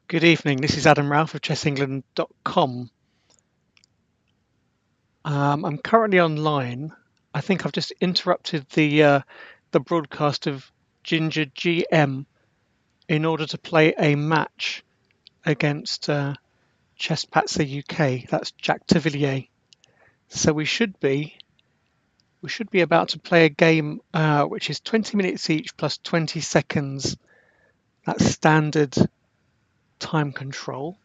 Good evening, this is Adam Raoof of chessengland.com. I'm currently online. I think I've just interrupted the broadcast of Ginger GM in order to play a match against ChesspatzerUK. That's Jack Tavillier. So we should be about to play a game which is 20 minutes each plus 20 seconds. That's standard time control,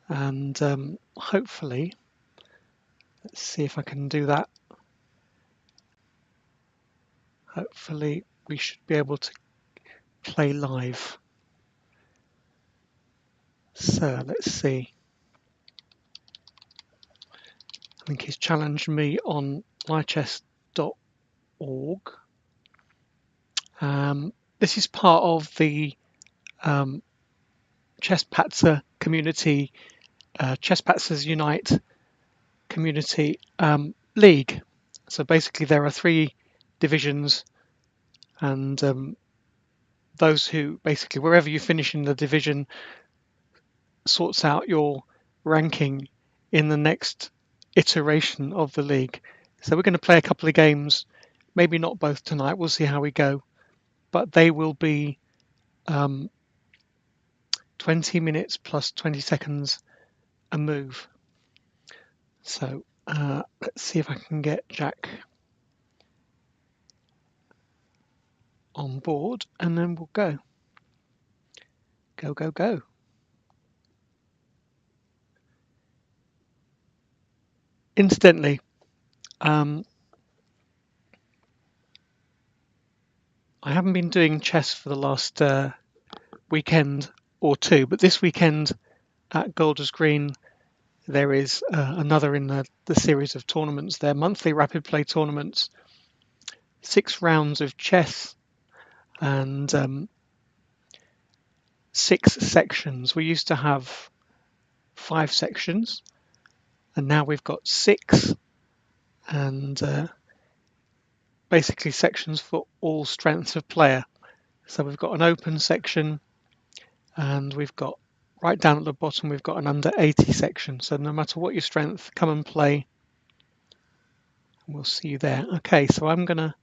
and hopefully. Let's see if I can do that. Hopefully we should be able to play live. So let's see. I think he's challenged me on mychess.org. This is part of the Chesspatzer community, ChesspatzerUnite community league. So basically there are 3 divisions, and those who basically wherever you finish in the division sorts out your ranking in the next iteration of the league. So we're going to play a couple of games, maybe not both tonight. We'll see how we go, but they will be 20 minutes plus 20 seconds a move. So let's see if I can get Jack on board, and then we'll go. Go. Incidentally, I haven't been doing chess for the last weekend or 2, but this weekend at Golders Green there is another in the series of tournaments. They're monthly rapid play tournaments, 6 rounds of chess and 6 sections. We used to have 5 sections, and now we've got 6, and basically sections for all strengths of player. So we've got an open section, and we've got right down at the bottom we've got an under 80 section. So no matter what your strength, come and play. We'll see you there. Okay, so I'm going to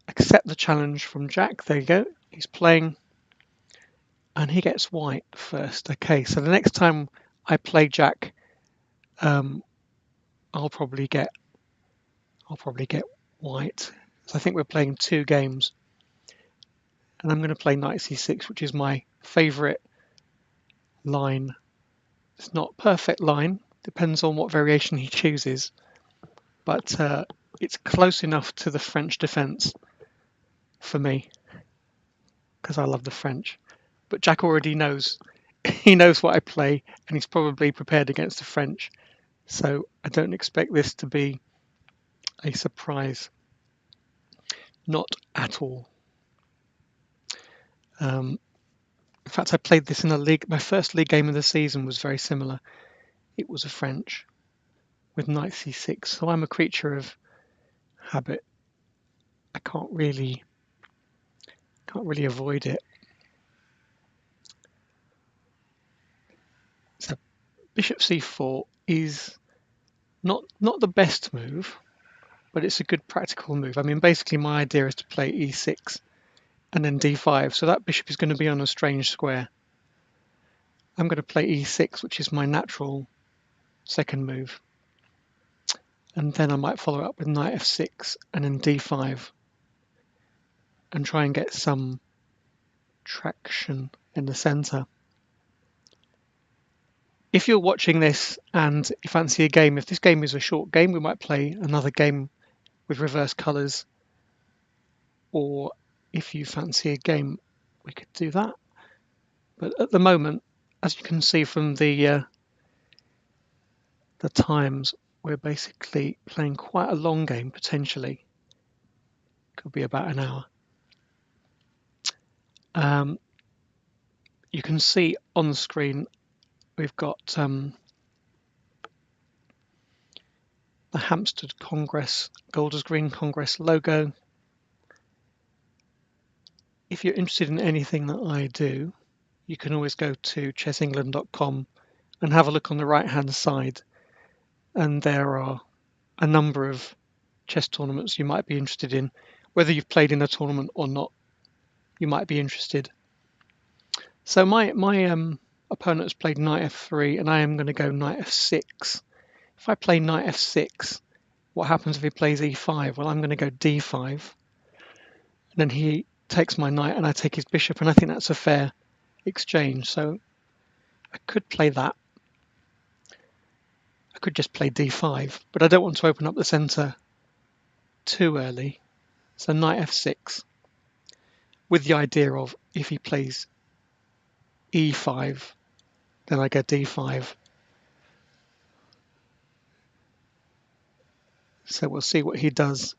accept the challenge from Jack. There you go. He's playing, and he gets white first. Okay, so the next time I play Jack, I'll probably get white. So I think we're playing 2 games, and I'm going to play knight c6, which is my favourite line. It's not a perfect line, depends on what variation he chooses, but it's close enough to the French defence for me, because I love the French. But Jack already knows. He knows what I play, and he's probably prepared against the French. So I don't expect this to be a surprise. Not at all. In fact, I played this in a league. My first league game of the season was very similar. It was a French with knight c6. So I'm a creature of habit. I can't really avoid it. So bishop c4 is not the best move, but it's a good practical move. I mean, basically my idea is to play e6 and then d5, so that bishop is going to be on a strange square. I'm going to play e6, which is my natural second move, and then I might follow up with knight f6 and then d5 and try and get some traction in the center. If you're watching this and you fancy a game, if this game is a short game, we might play another game with reverse colors, or if you fancy a game, we could do that. But at the moment, as you can see from the times, we're basically playing quite a long game, potentially. Could be about an hour. You can see on the screen we've got the Hampstead Congress, Golders Green Congress logo. If you're interested in anything that I do, you can always go to chessengland.com and have a look on the right-hand side, and there are a number of chess tournaments you might be interested in. Whether you've played in a tournament or not, you might be interested. So my opponent has played knight f3, and I am going to go knight f6. If I play knight f6, what happens if he plays e5? Well, I'm going to go d5. And then he takes my knight and I take his bishop, and I think that's a fair exchange. So I could play that. I could just play d5, but I don't want to open up the center too early. So knight f6, with the idea of if he plays e5, then I go d5. So we'll see what he does.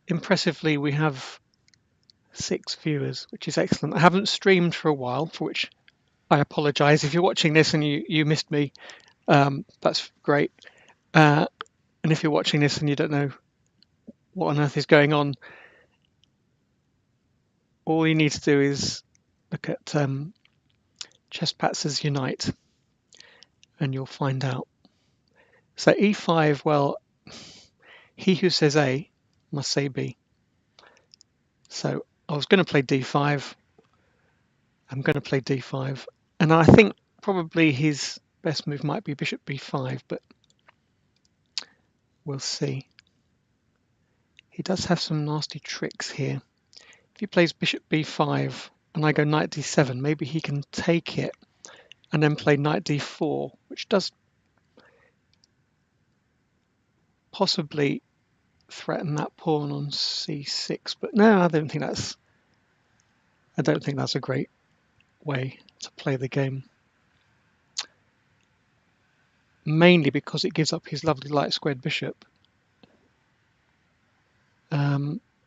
Impressively, we have 6 viewers, which is excellent. I haven't streamed for a while, for which I apologize. If you're watching this and you missed me, that's great. And if you're watching this and you don't know what on earth is going on, all you need to do is look at ChesspatzerUnite and you'll find out. So e5, well, he who says A must say B. So I was going to play d5. I'm going to play d5. And I think probably his best move might be bishop b5, but we'll see. He does have some nasty tricks here. If he plays bishop b5 and I go knight d7, maybe he can take it and then play knight d4, which does possibly threaten that pawn on c6. But no, I don't think that's a great way to play the game. Mainly because it gives up his lovely light squared bishop.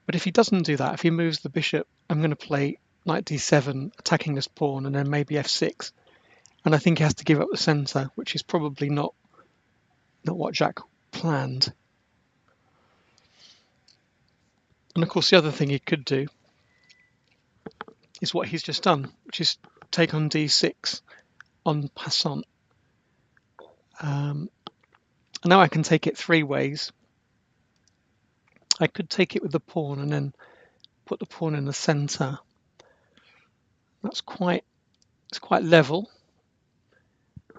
But if he doesn't do that, if he moves the bishop, I'm going to play knight d7, attacking this pawn, and then maybe f6. And I think he has to give up the center, which is probably not what Jack planned. And of course, the other thing he could do is what he's just done, which is take on d6 en passant. Now I can take it 3 ways. I could take it with the pawn and then put the pawn in the center. It's quite level.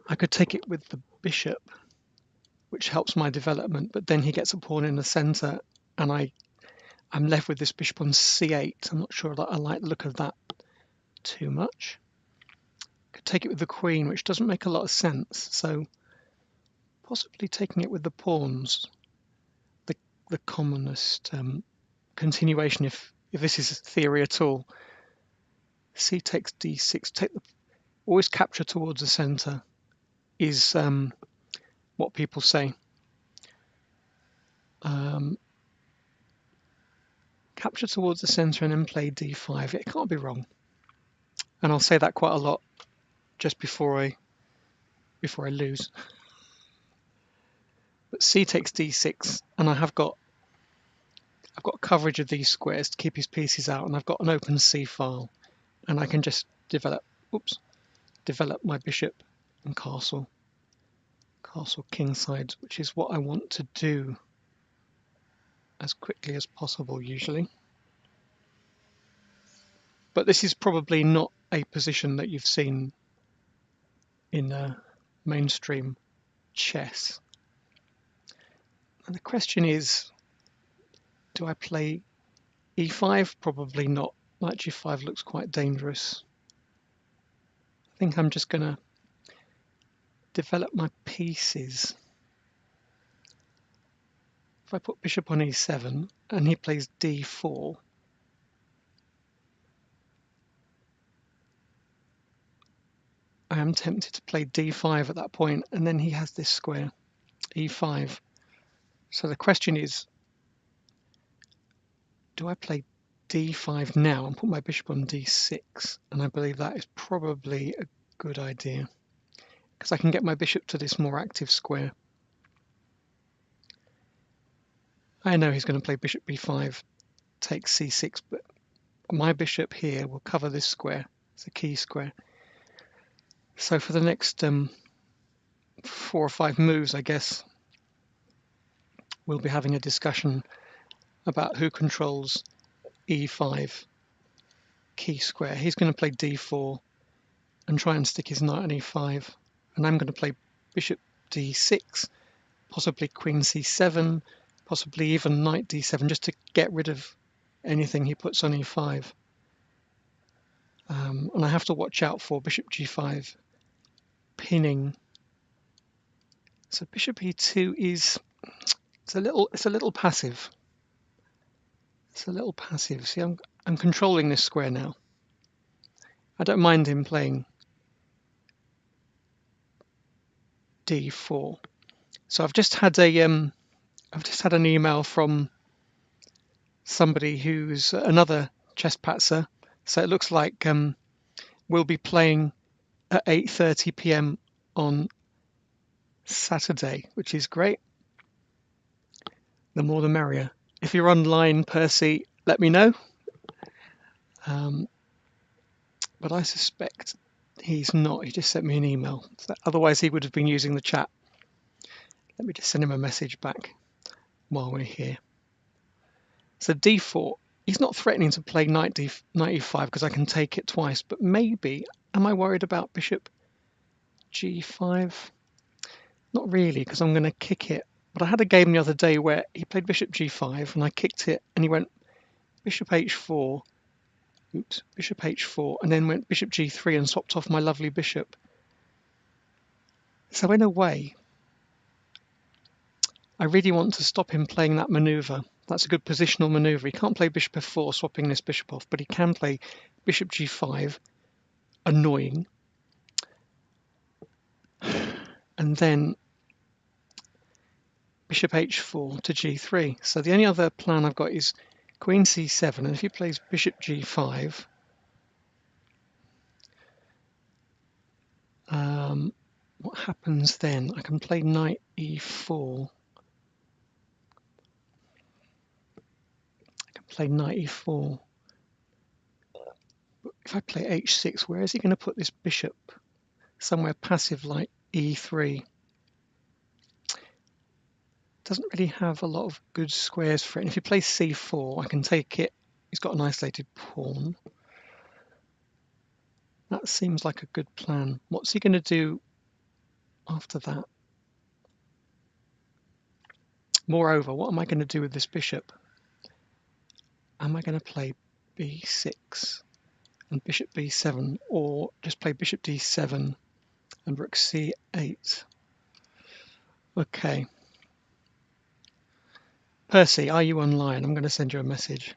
I could take it with the bishop, which helps my development, but then he gets a pawn in the center, and I'm left with this bishop on c8. I'm not sure that I like the look of that too much. Could take it with the queen, which doesn't make a lot of sense. So possibly taking it with the pawns, the commonest continuation, if this is theory at all. C takes d6. Always capture towards the center is what people say. Capture towards the center and then play d5. It can't be wrong. And I'll say that quite a lot just before I lose. But c takes d6, and I've got coverage of these squares to keep his pieces out, and I've got an open c file, and I can just develop my bishop and castle kingside, which is what I want to do as quickly as possible usually. But this is probably not a position that you've seen in mainstream chess. And the question is, do I play e5? Probably not. Knight g5 looks quite dangerous. I think I'm just going to develop my pieces. If I put bishop on e7 and he plays d4, I am tempted to play d5 at that point, and then he has this square, e5. So the question is, do I play d5 now and put my bishop on d6? And I believe that is probably a good idea, because I can get my bishop to this more active square. I know he's going to play bishop b5, takes c6, but my bishop here will cover this square. It's a key square. So for the next 4 or 5 moves, I guess, we'll be having a discussion about who controls e5 key square. He's going to play d4 and try and stick his knight on e5, and I'm going to play bishop d6, possibly queen c7, possibly even knight d7, just to get rid of anything he puts on e5. And I have to watch out for bishop g5 pinning. So bishop e2 is it's a little passive. It's a little passive. See, I'm controlling this square now. I don't mind him playing d4. So I've just had an email from somebody who's another Chesspatzer. So it looks like we'll be playing at 8:30 p.m. on Saturday, which is great. The more the merrier. If you're online, Percy, let me know. But I suspect he's not. He just sent me an email. So otherwise, he would have been using the chat. Let me just send him a message back while we're here. So d4. He's not threatening to play knight e5 because I can take it twice. But maybe, am I worried about bishop g5? Not really, because I'm going to kick it. But I had a game the other day where he played bishop g5 and I kicked it and he went bishop h4. Oops, bishop h4, and then went bishop g3 and swapped off my lovely bishop. So in a way, I really want to stop him playing that maneuver. That's a good positional maneuver. He can't play bishop f4, swapping this bishop off, but he can play bishop g5, annoying, and then bishop h4 to g3. So the only other plan I've got is queen c7, and if he plays bishop g5, what happens then? I can play knight e4. Play knight e4. But if I play h6, where is he going to put this bishop? Somewhere passive like e3. Doesn't really have a lot of good squares for it. And if he plays c4, I can take it. He's got an isolated pawn. That seems like a good plan. What's he going to do after that? Moreover, what am I going to do with this bishop? Am I going to play b6 and bishop b7, or just play bishop d7 and rook c8? Okay. Percy, are you online? I'm going to send you a message.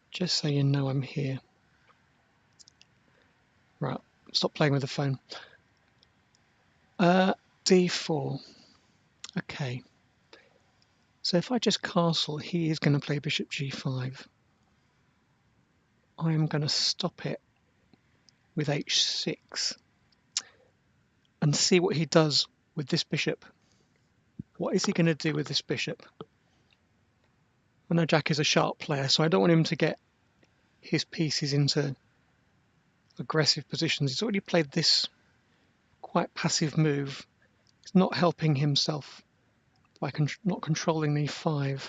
Just so you know I'm here. Right, stop playing with the phone. d4. Okay. So if I just castle, he is going to play bishop g5. I am going to stop it with h6 and see what he does with this bishop. What is he going to do with this bishop? I know Jack is a sharp player, so I don't want him to get his pieces into aggressive positions. He's already played this quite passive move. He's not helping himself by not controlling e5.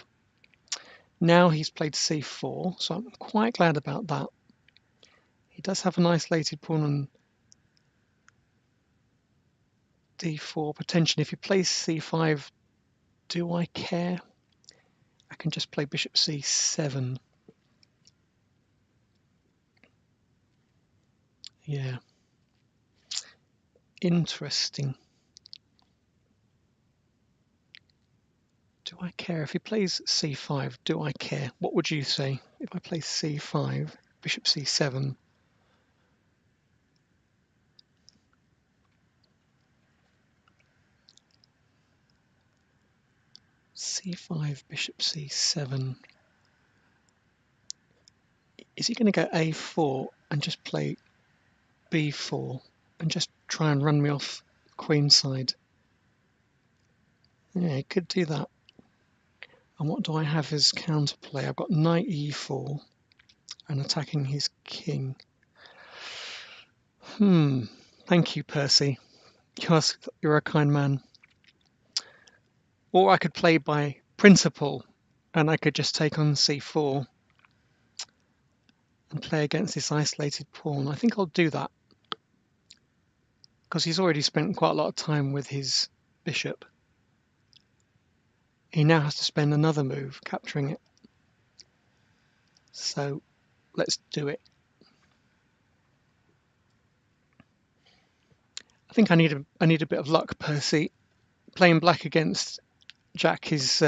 Now he's played c4, so I'm quite glad about that. He does have an isolated pawn on d4 potentially. If he plays c5, do I care? I can just play bishop c7. Yeah. Interesting. Do I care? If he plays c5, do I care? What would you say? If I play c5, bishop c7. c5, bishop c7. Is he going to go a4 and just play b4 and just try and run me off queenside? Yeah, he could do that. And what do I have as counterplay? I've got knight e4 and attacking his king. Thank you, Percy. You're a kind man. Or I could play by principle, and I could just take on c4 and play against this isolated pawn. I think I'll do that, because he's already spent quite a lot of time with his bishop. He now has to spend another move capturing it. So let's do it. I think I need a bit of luck, Percy. Playing black against Jack is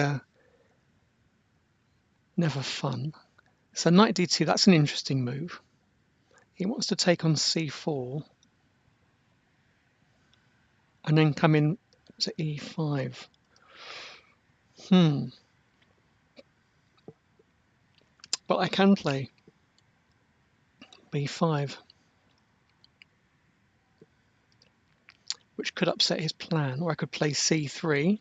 never fun. So knight d2, that's an interesting move. He wants to take on c4 and then come in to e5. But I can play b5, which could upset his plan, or I could play c3,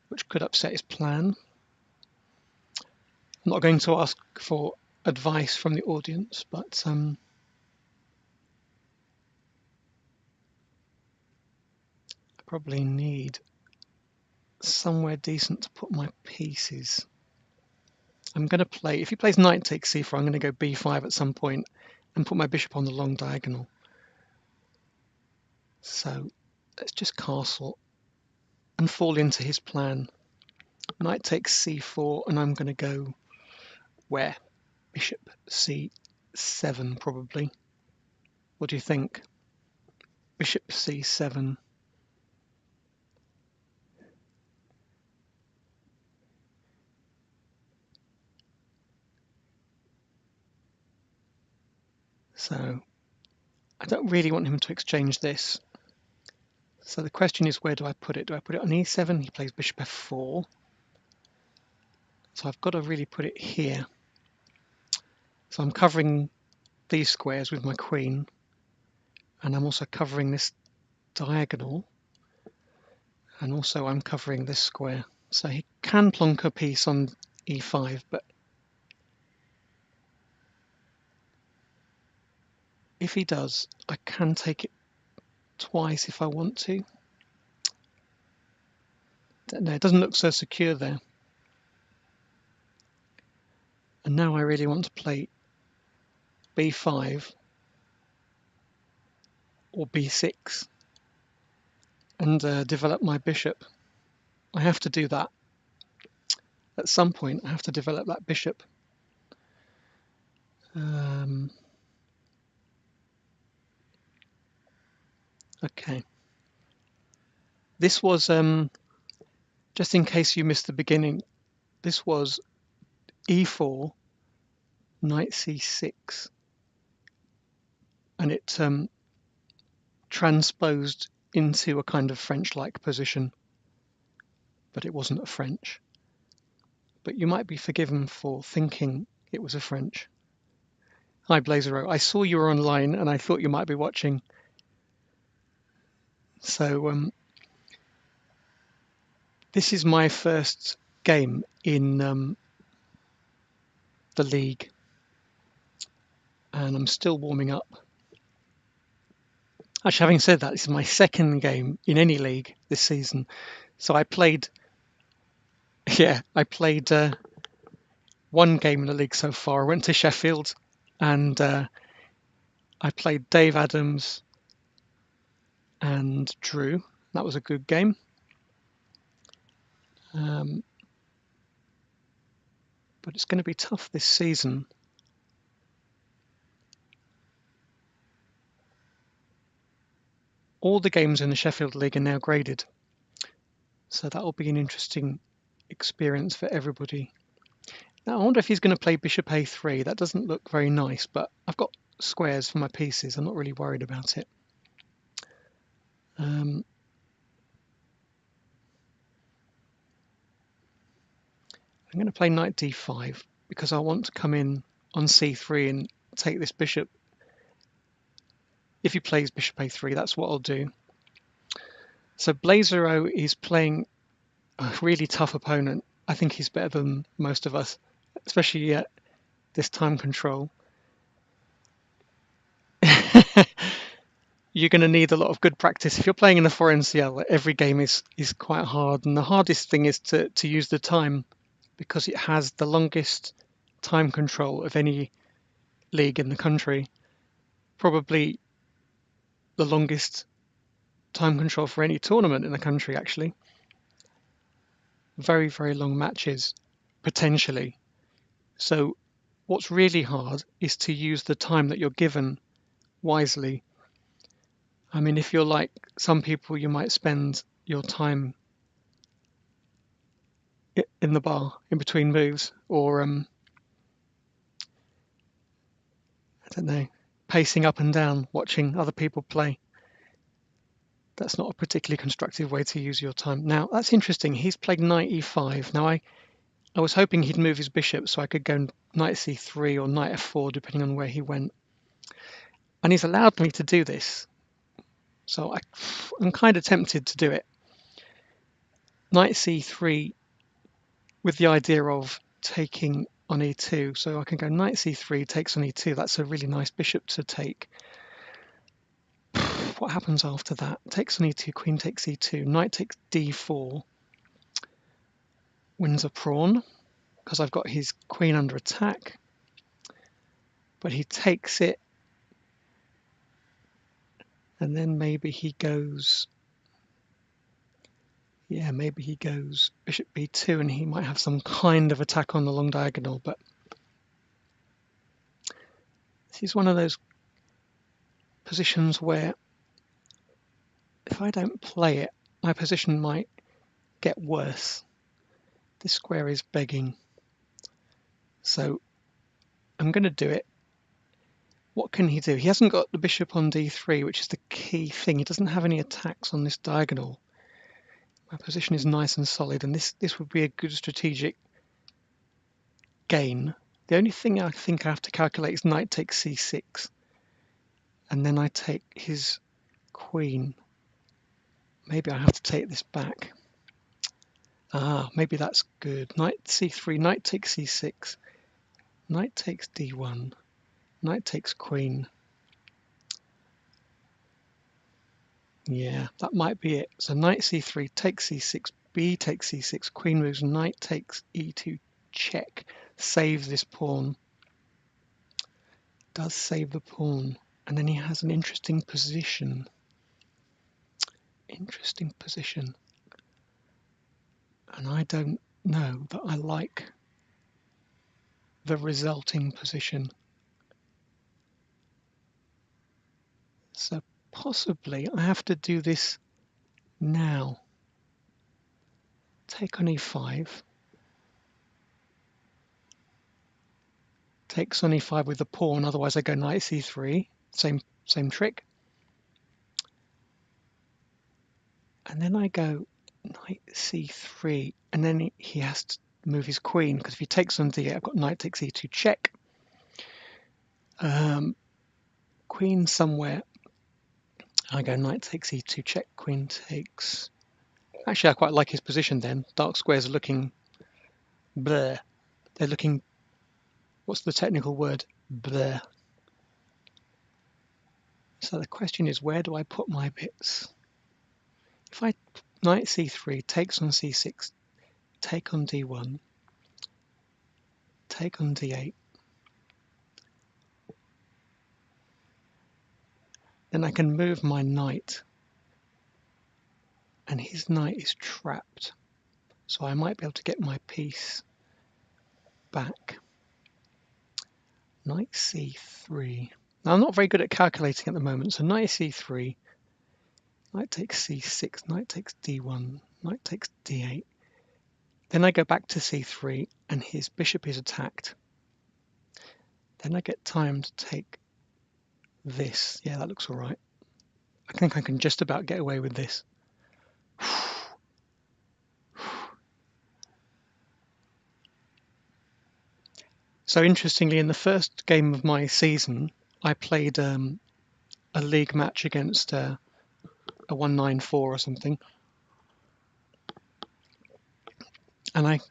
which could upset his plan. I'm not going to ask for advice from the audience, but I probably need somewhere decent to put my pieces. I'm going to play, if he plays knight takes c4, I'm going to go b5 at some point and put my bishop on the long diagonal. So let's just castle and fall into his plan. Knight takes c4, and I'm going to go where? Bishop c7 probably. What do you think? Bishop c7. So I don't really want him to exchange this. So the question is, where do I put it? Do I put it on e7? He plays bishop f4. So I've got to really put it here. So I'm covering these squares with my queen, and I'm also covering this diagonal, and also I'm covering this square. So he can plonk a piece on e5, but if he does, I can take it twice if I want to. No, it doesn't look so secure there. And now I really want to play b5 or b6 and develop my bishop. I have to do that. At some point, I have to develop that bishop. Okay. This was, just in case you missed the beginning, this was e4, knight c6, and it transposed into a kind of French-like position, but it wasn't a French. But you might be forgiven for thinking it was a French. Hi, BlazerO. I saw you were online, and I thought you might be watching. So this is my first game in the league, and I'm still warming up. Actually, having said that, this is my second game in any league this season. So I played one game in the league so far. I went to Sheffield, and I played Dave Adams and Drew. That was a good game. But it's going to be tough this season. All the games in the Sheffield League are now graded, so that will be an interesting experience for everybody. Now, I wonder if he's going to play bishop a3. That doesn't look very nice, but I've got squares for my pieces. I'm not really worried about it. I'm going to play knight d5 because I want to come in on c3 and take this bishop. If he plays bishop a3, that's what I'll do. So BlazerO is playing a really tough opponent. I think he's better than most of us, especially at this time control. You're going to need a lot of good practice. If you're playing in the 4NCL, every game is quite hard. And the hardest thing is to use the time, because it has the longest time control of any league in the country. Probably the longest time control for any tournament in the country, actually. Very, very long matches, potentially. So what's really hard is to use the time that you're given wisely. I mean, if you're like some people, you might spend your time in the bar in between moves, or I don't know, pacing up and down, watching other people play. That's not a particularly constructive way to use your time. Now, that's interesting. He's played knight e5. Now, I was hoping he'd move his bishop so I could go knight c3 or knight f4, depending on where he went. And he's allowed me to do this. So I'm kind of tempted to do it. Knight c3 with the idea of taking on e2. So I can go knight c3 takes on e2. That's a really nice bishop to take. What happens after that? Takes on e2, queen takes e2, knight takes d4. Wins a pawn because I've got his queen under attack. But he takes it. And then maybe he goes... Yeah, maybe he goes bishop b2 and he might have some kind of attack on the long diagonal. But this is one of those positions where if I don't play it, my position might get worse. This square is begging. So I'm going to do it. What can he do? He hasn't got the bishop on d3, which is the key thing. He doesn't have any attacks on this diagonal. My position is nice and solid, and this would be a good strategic gain. The only thing I think I have to calculate is knight takes c6. And then I take his queen. Maybe I have to take this back. Maybe that's good. Knight c3, knight takes c6. Knight takes d1. Knight takes queen. Yeah, that might be it. So knight c3 takes c6, b takes c6, queen moves, knight takes e2, check. Saves this pawn. Does save the pawn. And then he has an interesting position. Interesting position. And I don't know that I like the resulting position. So possibly I have to do this now. Take on e5. Takes on e5 with the pawn, otherwise I go knight c3. Same trick. And then I go knight c3, and then he has to move his queen, because if he takes on d8, I've got knight takes e2 check. Queen somewhere. I go knight takes e2 check, queen takes... Actually, I quite like his position then. Dark squares are looking bleh. They're looking... What's the technical word? Bleh. So the question is, where do I put my bits? If I knight c3, takes on c6, take on d1, take on d8, then I can move my knight, and his knight is trapped. So I might be able to get my piece back. Knight c3. Now I'm not very good at calculating at the moment, so knight c3, knight takes c6, knight takes d1, knight takes d8. Then I go back to c3 and his bishop is attacked. Then I get time to take this. Yeah, that looks all right. I think I can just about get away with this. So interestingly, in the first game of my season, I played a league match against a 194 or something. And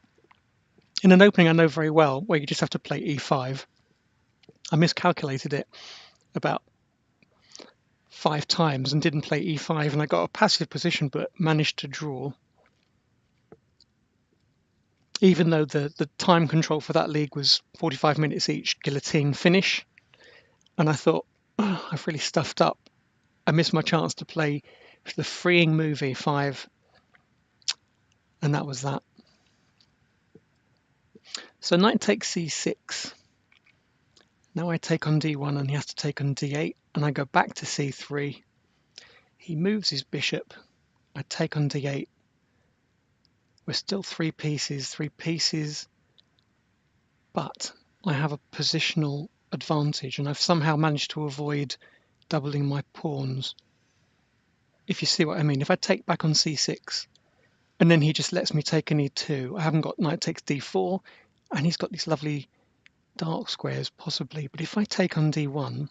in an opening I know very well, where you just have to play e5, I miscalculated it about 5 times and didn't play e5, and I got a passive position but managed to draw. Even though the time control for that league was 45 minutes each, guillotine finish. And I thought, oh, I've really stuffed up. I missed my chance to play the freeing move e5, and that was that. So knight takes c6. Now I take on d1 and he has to take on d8, and I go back to c3. He moves his bishop. I take on d8. We're still three pieces, but I have a positional advantage, and I've somehow managed to avoid doubling my pawns. If you see what I mean, if I take back on c6, and then he just lets me take an e2, I haven't got knight takes d4, and he's got these lovely dark squares, possibly. But if I take on d1,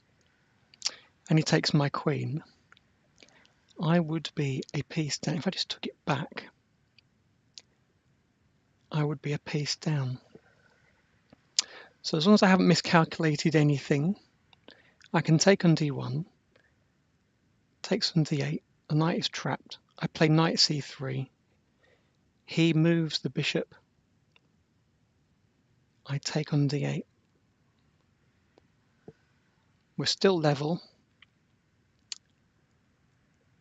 and he takes my queen, I would be a piece down. If I just took it back, I would be a piece down. So as long as I haven't miscalculated anything, I can take on d1, takes on d8, the knight is trapped. I play knight c3. He moves the bishop. I take on d8. We're still level.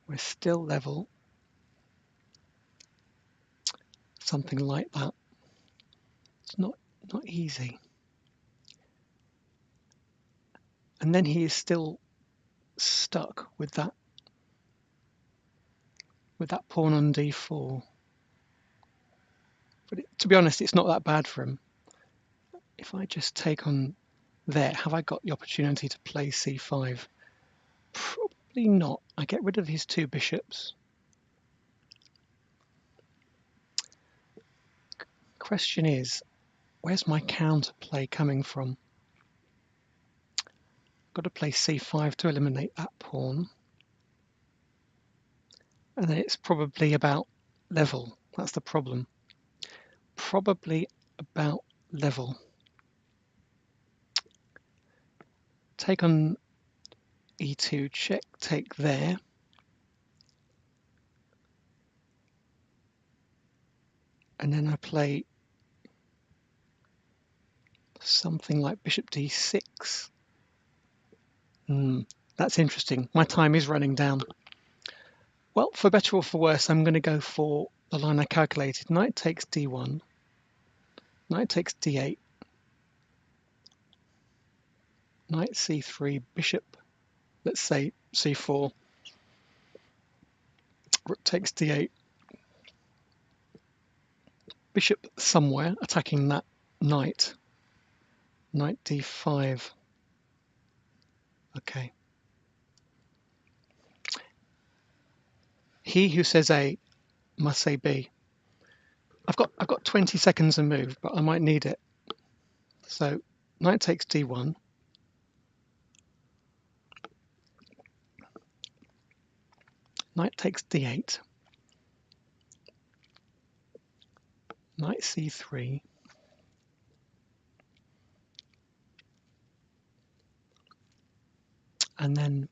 We're still level. Something like that. It's not easy. And then he is still stuck with that pawn on d4. But to be honest, it's not that bad for him. If I just take on there, have I got the opportunity to play c5? Probably not. I get rid of his two bishops. Question is, where's my counterplay coming from? I've got to play c5 to eliminate that pawn. And then it's probably about level. That's the problem. Probably about level. Take on e2, check, take there. And then I play something like bishop d6. That's interesting. My time is running down. Well, for better or for worse, I'm going to go for the line I calculated. Knight takes d1, knight takes d8, knight c3, bishop, let's say c4, rook takes d8, bishop somewhere attacking that knight, knight d5. Okay. He who says A must say B. I've got 20 seconds to move, but I might need it. So knight takes d1. Knight takes d8. Knight c3. And then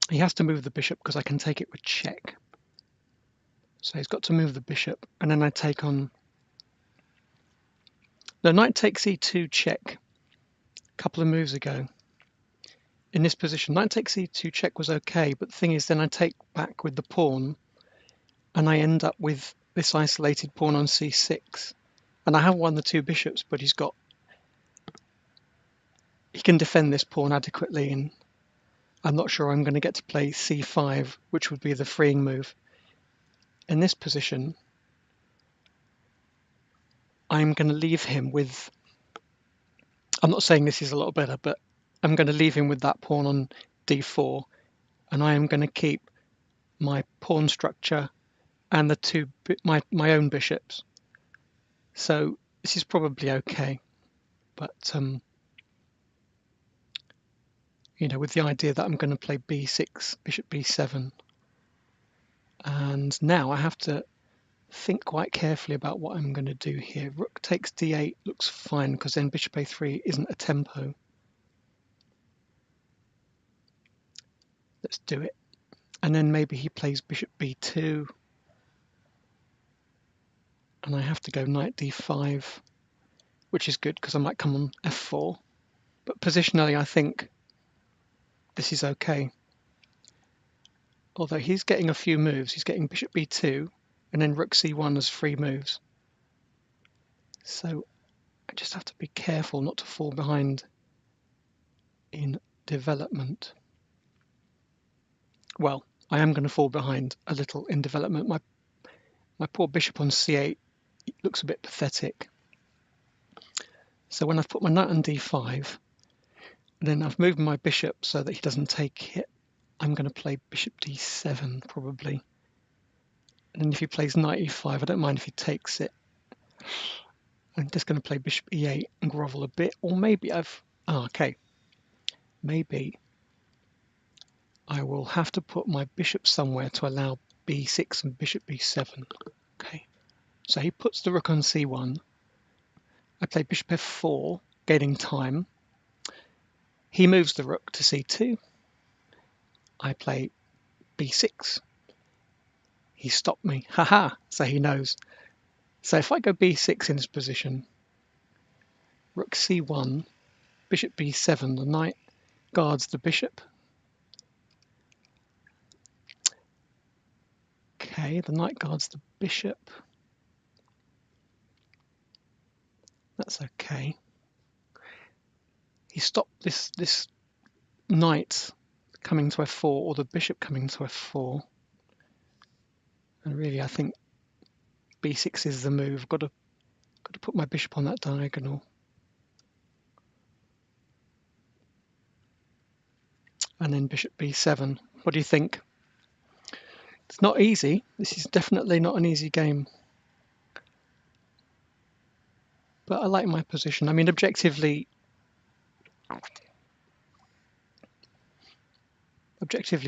he has to move the bishop because I can take it with check. So he's got to move the bishop, and then I take on... No, knight takes e2 check a couple of moves ago. In this position, knight takes e2 check was okay, but the thing is then I take back with the pawn, and I end up with this isolated pawn on c6. And I have won the two bishops, but he can defend this pawn adequately, and I'm not sure I'm going to get to play c5, which would be the freeing move. In this position, I'm going to leave him with... I'm not saying this is a lot better, but I'm going to leave him with that pawn on d4, and I am going to keep my pawn structure and my own bishops. So this is probably okay, but with the idea that I'm going to play b6, bishop b7, and now I have to think quite carefully about what I'm going to do here. Rook takes d8 looks fine because then bishop a3 isn't a tempo. Let's do it. And then maybe he plays bishop b2. And I have to go knight d5, which is good because I might come on f4. But positionally, I think this is okay. Although he's getting a few moves. He's getting bishop b2 and then rook c1 as 3 moves. So I just have to be careful not to fall behind in development. Well, I am going to fall behind a little in development. My poor bishop on c8 looks a bit pathetic. So when I've put my knight on d5, then I've moved my bishop so that he doesn't take it. I'm going to play bishop d7 probably. And then if he plays knight e5, I don't mind if he takes it. I'm just going to play bishop e8 and grovel a bit. Or maybe okay. Maybe I will have to put my bishop somewhere to allow b6 and bishop b7. Okay. So he puts the rook on c1. I play bishop f4, gaining time. He moves the rook to c2. I play b6. He stopped me. Haha, so he knows. So if I go b6 in this position, rook c1, bishop b7, the knight guards the bishop. Okay, the knight guards the bishop. That's okay. He stopped this knight coming to f4 or the bishop coming to f4. And really, I think b6 is the move. Got to put my bishop on that diagonal. And then bishop b7. What do you think? It's not easy. This is definitely not an easy game. But I like my position. I mean, objectively,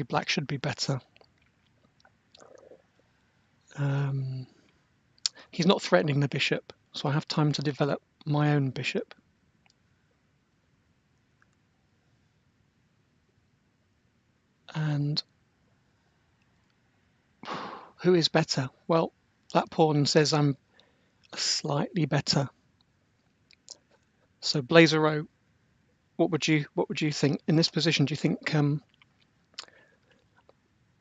black should be better. He's not threatening the bishop, so I have time to develop my own bishop. And who is better? Well, that pawn says I'm slightly better. So ChesspatzerUK, what would you think in this position? Do you think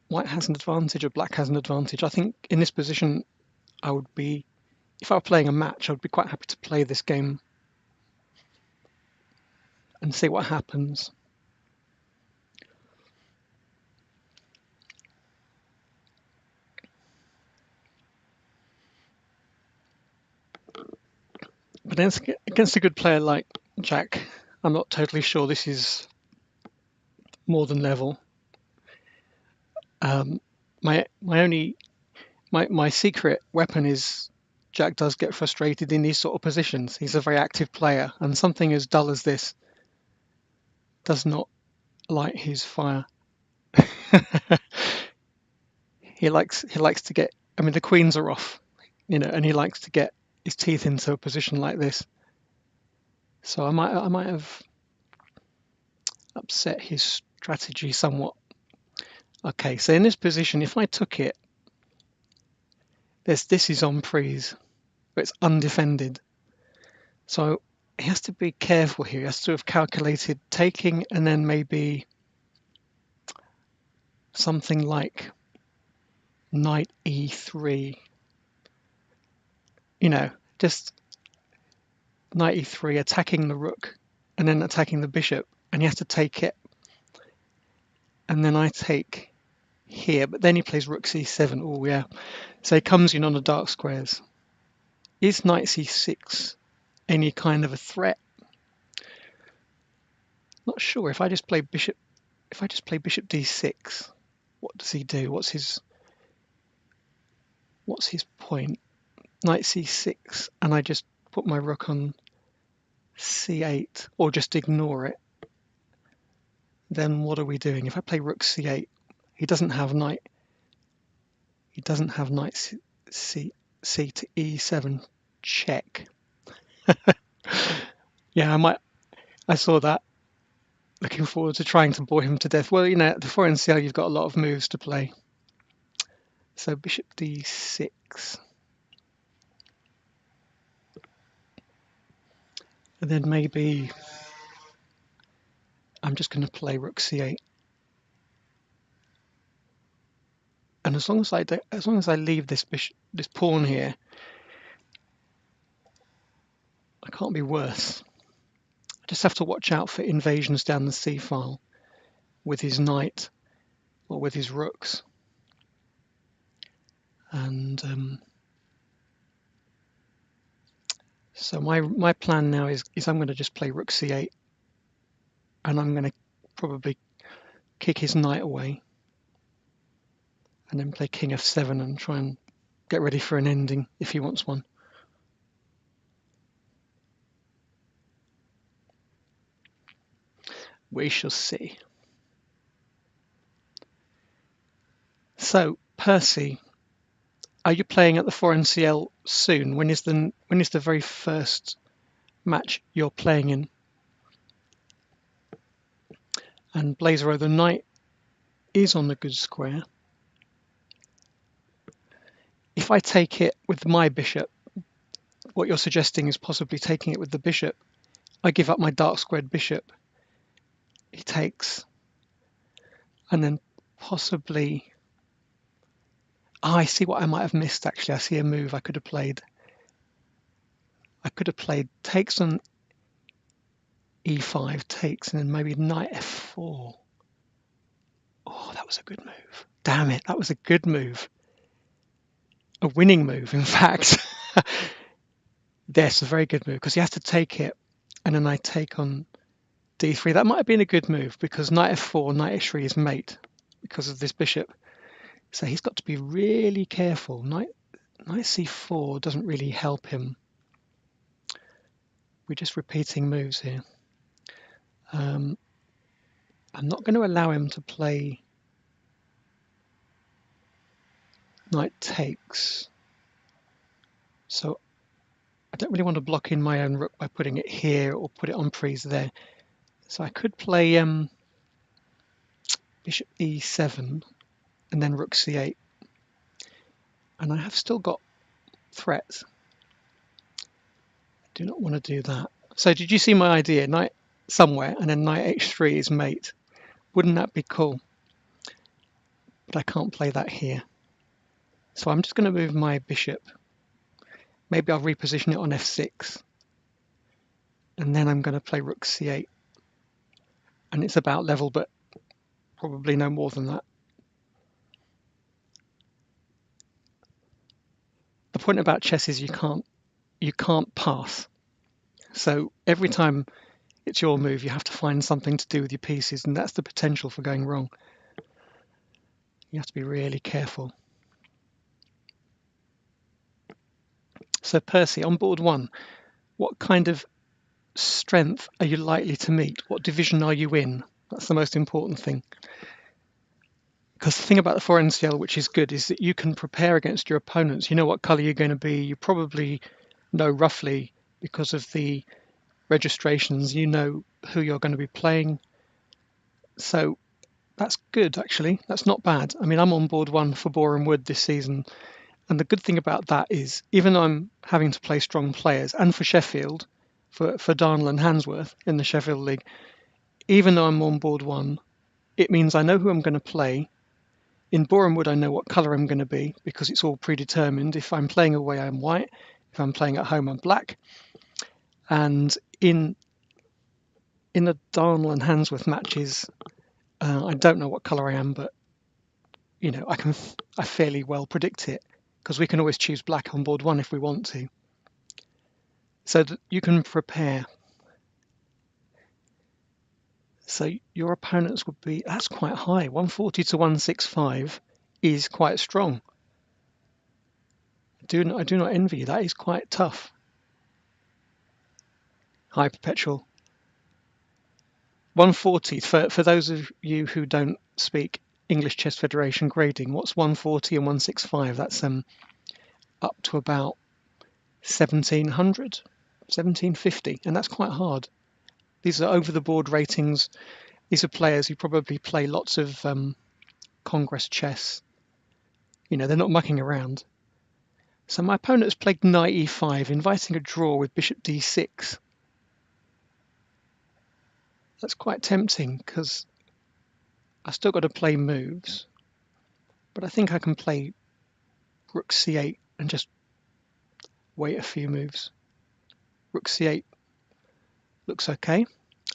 white has an advantage or black has an advantage? I think in this position, I would be, if I were playing a match, I would be quite happy to play this game and see what happens. But against a good player like Jack, I'm not totally sure this is more than level. My secret weapon is Jack does get frustrated in these sort of positions. He's a very active player, and something as dull as this does not light his fire. He likes to get. I mean, the queens are off, and he likes to get his teeth into a position like this. So I might have upset his strategy somewhat. Okay, so in this position, if I took it, this is en prise, but it's undefended. So he has to be careful here. He has to have calculated taking and then maybe something like knight e3. Just knight e3, attacking the rook and then attacking the bishop, and he has to take it. And then I take here, but then he plays rook c7. Oh yeah, so he comes in on the dark squares. Is knight c6 any kind of a threat? Not sure. If I just play bishop d6, what does he do? What's his point? Knight c6, and I just put my rook on c8, or just ignore it. Then what are we doing? If I play rook c8, he doesn't have knight c. c to e7 check. Yeah, I saw that. Looking forward to trying to bore him to death. Well, at the 4NCL you've got a lot of moves to play. So bishop d6. And then maybe I'm just going to play rook c8. And as long as I leave this pawn here, I can't be worse. I just have to watch out for invasions down the c-file with his knight or with his rooks. And so my plan now is I'm going to just play rook c8, and I'm going to probably kick his knight away, and then play king f7 and try and get ready for an ending if he wants one. We shall see. So, Percy, are you playing at the 4NCL soon? When is the very first match you're playing in? And Blazero, the knight is on the good square. If I take it with my bishop, what you're suggesting is possibly taking it with the bishop. I give up my dark squared bishop. He takes, and then possibly. I see what I might have missed actually. I see a move I could have played. I could have played takes on e5, takes, and then maybe knight f4. Oh, that was a good move. Damn it, that was a good move. A winning move, in fact. Yes, a very good move, because he has to take it, and then I take on d3. That might have been a good move, because knight f4, knight h3 is mate, because of this bishop. So he's got to be really careful. Knight c4 doesn't really help him. We're just repeating moves here. I'm not going to allow him to play knight takes. So I don't really want to block in my own rook by putting it here or put it on prise there. So I could play bishop e7 and then rook c8. And I have still got threats. I do not want to do that. So did you see my idea? Knight somewhere and then knight h3 is mate. Wouldn't that be cool? But I can't play that here. So I'm just going to move my bishop. Maybe I'll reposition it on f6. And then I'm going to play rook c8. And it's about level, but probably no more than that. The point about chess is you can't pass. So every time it's your move, you have to find something to do with your pieces, and that's the potential for going wrong. You have to be really careful. So Percy, on board one, what kind of strength are you likely to meet? What division are you in? That's the most important thing. Because the thing about the 4NCL, which is good, is that you can prepare against your opponents. You know what color you're going to be. You probably know roughly, because of the registrations, you know who you're going to be playing. So that's good, actually. That's not bad. I mean, I'm on board one for Boreham Wood this season. And the good thing about that is, even though I'm having to play strong players, and for Sheffield, for Darnell and Handsworth in the Sheffield League, even though I'm on board one, it means I know who I'm going to play. In Boreham Wood, I know what colour I'm going to be, because it's all predetermined. If I'm playing away, I'm white. If I'm playing at home, I'm black. And in the Darnell and Handsworth matches, I don't know what colour I am, but I fairly well predict it, because we can always choose black on board one if we want to. So that you can prepare. So your opponents would be, that's quite high, 140 to 165 is quite strong. I do not envy you. That is quite tough. Hi, Perpetual. 140, for those of you who don't speak English Chess Federation grading, what's 140 and 165? That's up to about 1700, 1750, and that's quite hard. These are over the board ratings. These are players who probably play lots of Congress chess. You know, they're not mucking around. So my opponent has played knight e5, inviting a draw with bishop d6. That's quite tempting because I've still got to play moves, but I think I can play rook c8 and just wait a few moves. Rook c8 looks okay.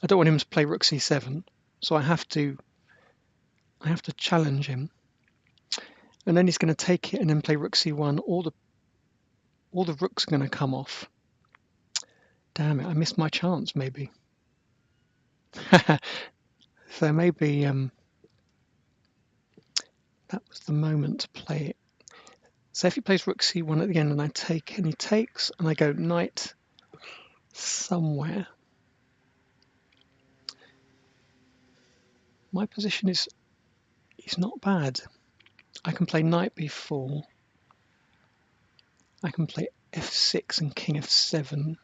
I don't want him to play rook c7, so I have to challenge him. And then he's going to take it and then play rook c1. All the rooks are going to come off. Damn it, I missed my chance maybe. So maybe that was the moment to play it. So if he plays rook c1 at the end and I take and he takes and I go knight somewhere, my position is not bad. I can play knight b4. I can play f6 and king f7.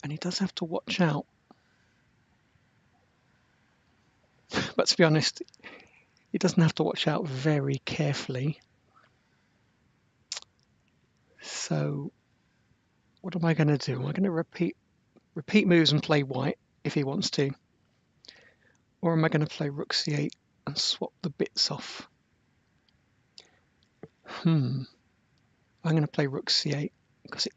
And he does have to watch out. But to be honest, he doesn't have to watch out very carefully. So what am I going to do? Am I going to repeat moves and play white if he wants to? Or am I going to play rook c8 and swap the bits off? I'm going to play rook c8 because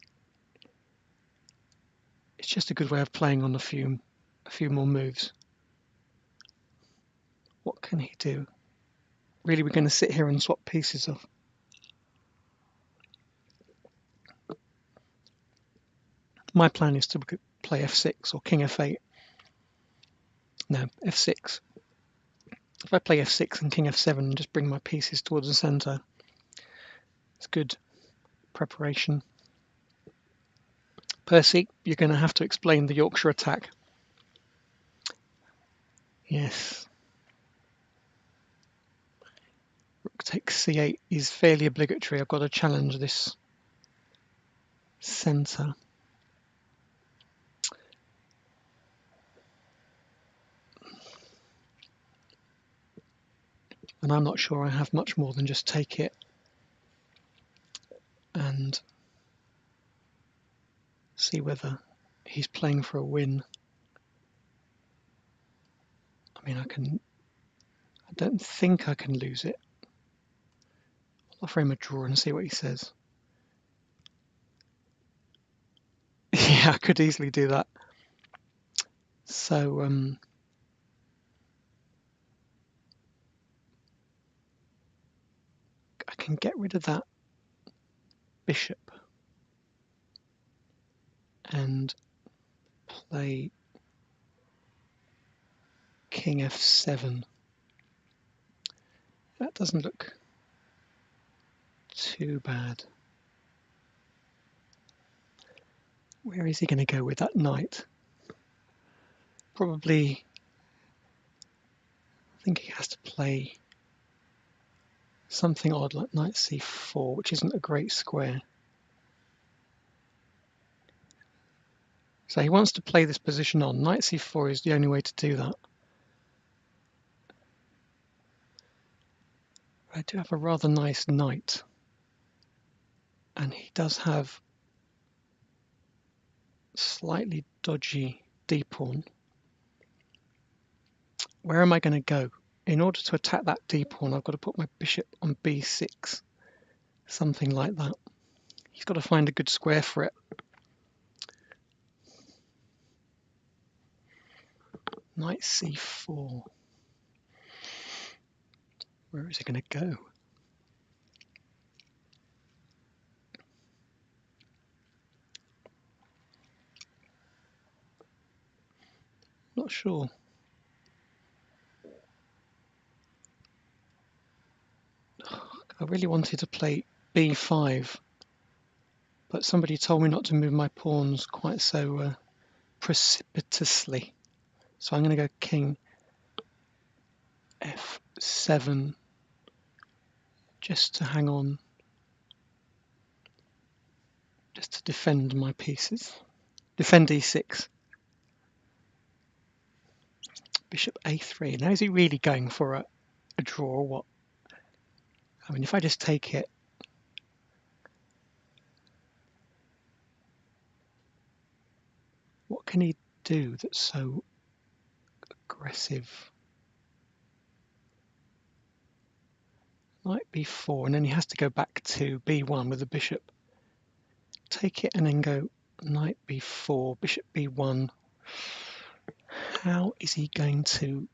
it's just a good way of playing on a few more moves. What can he do? Really, we're going to sit here and swap pieces off. My plan is to play f6 or king f8. No, f6. If I play f6 and king f7 and just bring my pieces towards the center, it's good preparation. Percy, you're going to have to explain the Yorkshire attack. Yes. Rook takes c8 is fairly obligatory. I've got to challenge this center. And I'm not sure I have much more than just take it and see whether he's playing for a win. I mean, I don't think I can lose it. I'll offer him a draw and see what he says. Yeah, I could easily do that. So, I can get rid of that bishop and play king f7. That doesn't look too bad. Where is he going to go with that knight? Probably, I think he has to play something odd like knight c4, which isn't a great square. So he wants to play this position on. Knight c4 is the only way to do that. I do have a rather nice knight. And he does have slightly dodgy d-pawn. Where am I going to go? In order to attack that d-pawn, I've got to put my bishop on b6. Something like that. He's got to find a good square for it. Knight c4. Where is he going to go? Not sure. I really wanted to play b5, but somebody told me not to move my pawns quite so precipitously. So I'm going to go king f7, just to hang on, just to defend my pieces. Defend e6. Bishop a3. Now is he really going for a draw or what? I mean, if I just take it, what can he do that's so aggressive? Knight b4, and then he has to go back to b1 with the bishop. Take it and then go knight b4, bishop b1. How is he going to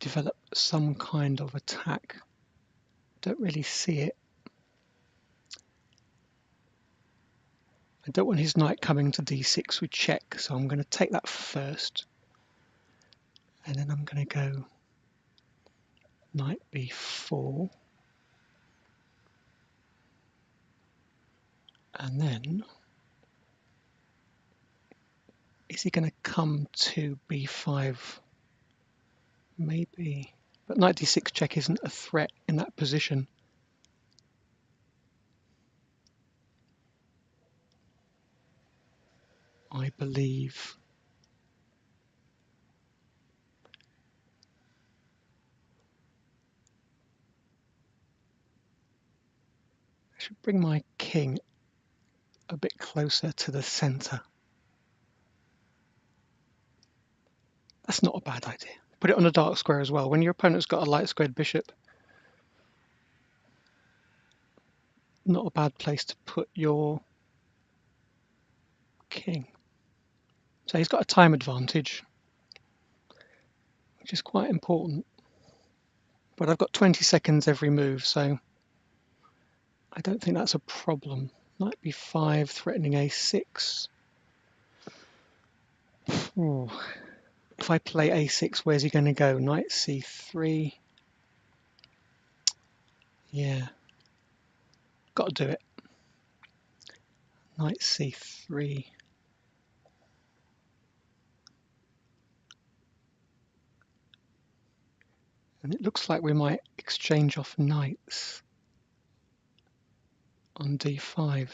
develop some kind of attack? Don't really see it. I don't want his knight coming to d6 with check, so I'm going to take that first. And then I'm going to go knight b4. And then, is he going to come to b5? Maybe. But knight d6 check isn't a threat in that position. I believe. I should bring my king a bit closer to the center. That's not a bad idea. Put it on a dark square as well. When your opponent's got a light squared bishop, not a bad place to put your king. So he's got a time advantage, which is quite important. But I've got 20 seconds every move, so I don't think that's a problem. Knight b5, threatening a6. Ooh. If I play a6, where's he going to go? Knight c3. Yeah, got to do it. Knight c3. And it looks like we might exchange off knights on d5.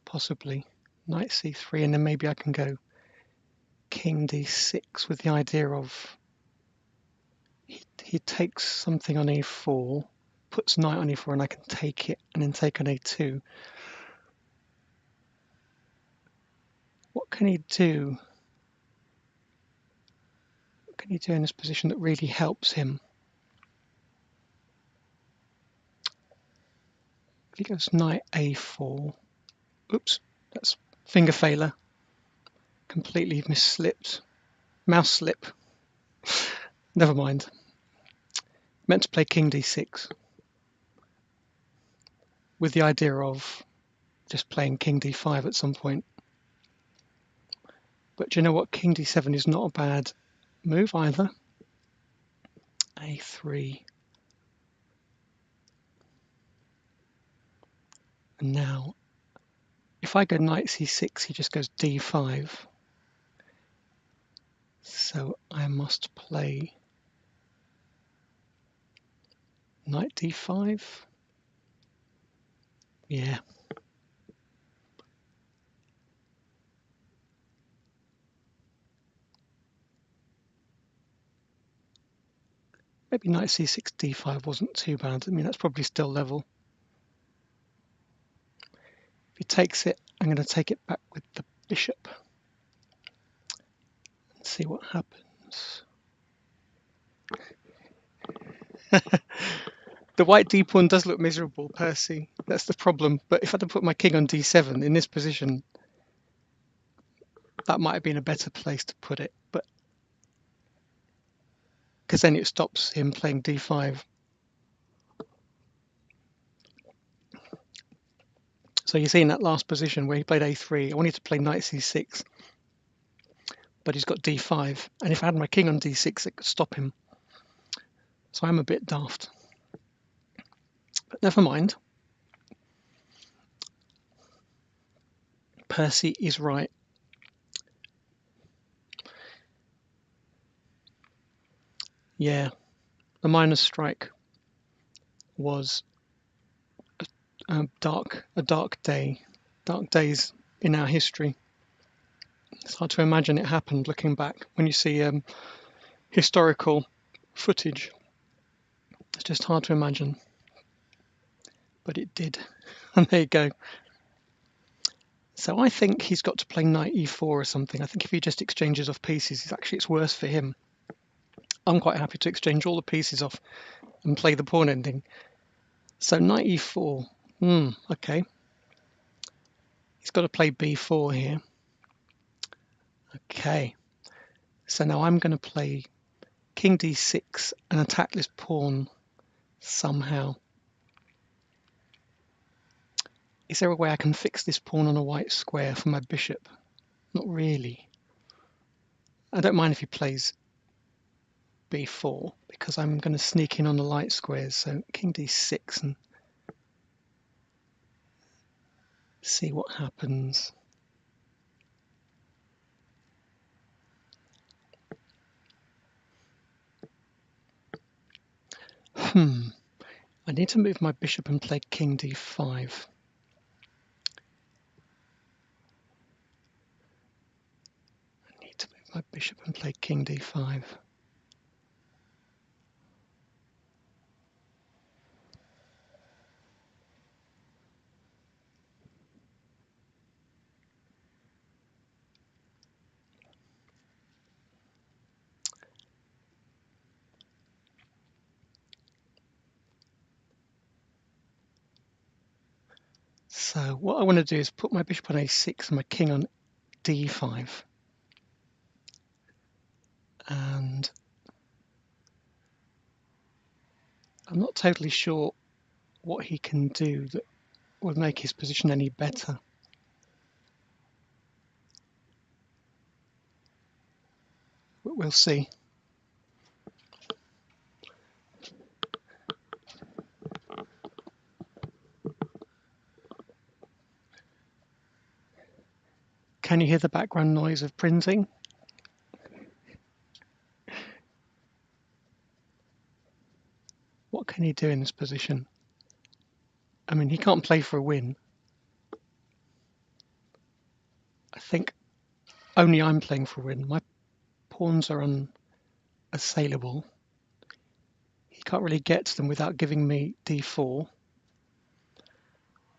Possibly. Knight c3, and then maybe I can go king d6 with the idea of he takes something on a4, puts knight on e4, and I can take it and then take on a2. What can he do? What can he do in this position that really helps him? If he goes knight a4, oops, that's finger failure. Completely misslipped. Mouse slip. Never mind. Meant to play king d6 with the idea of just playing king d5 at some point. But do you know what? King d7 is not a bad move either. a3. And now, if I go knight c6, he just goes d5. So I must play knight d5. Yeah. Maybe knight c6 d5 wasn't too bad. I mean, that's probably still level. If he takes it, I'm going to take it back with the bishop and see what happens. The white d pawn does look miserable, Percy. That's the problem. But if I had put my king on d7 in this position, that might have been a better place to put it. But because then it stops him playing d5. So you see in that last position where he played a3, I wanted to play knight c6, but he's got d5. And if I had my king on d6, it could stop him. So I'm a bit daft. But never mind. Percy is right. Yeah, the miners' strike was a dark days in our history. It's hard to imagine it happened looking back. When you see historical footage, it's just hard to imagine. But it did. And there you go. So I think he's got to play knight e4 or something. I think if he just exchanges off pieces, it's worse for him. I'm quite happy to exchange all the pieces off and play the pawn ending. So knight e4. Okay. He's got to play b4 here. Okay. So now I'm going to play king d6 and attack this pawn somehow. Is there a way I can fix this pawn on a white square for my bishop? Not really. I don't mind if he plays b4 because I'm going to sneak in on the light squares. So king d6 and see what happens. I need to move my bishop and play king d5. I need to move my bishop and play king d5. So what I want to do is put my bishop on a6 and my king on d5. And I'm not totally sure what he can do that would make his position any better. But we'll see. Can you hear the background noise of printing? What can he do in this position? I mean, he can't play for a win. I think only I'm playing for a win. My pawns are unassailable. He can't really get to them without giving me d4.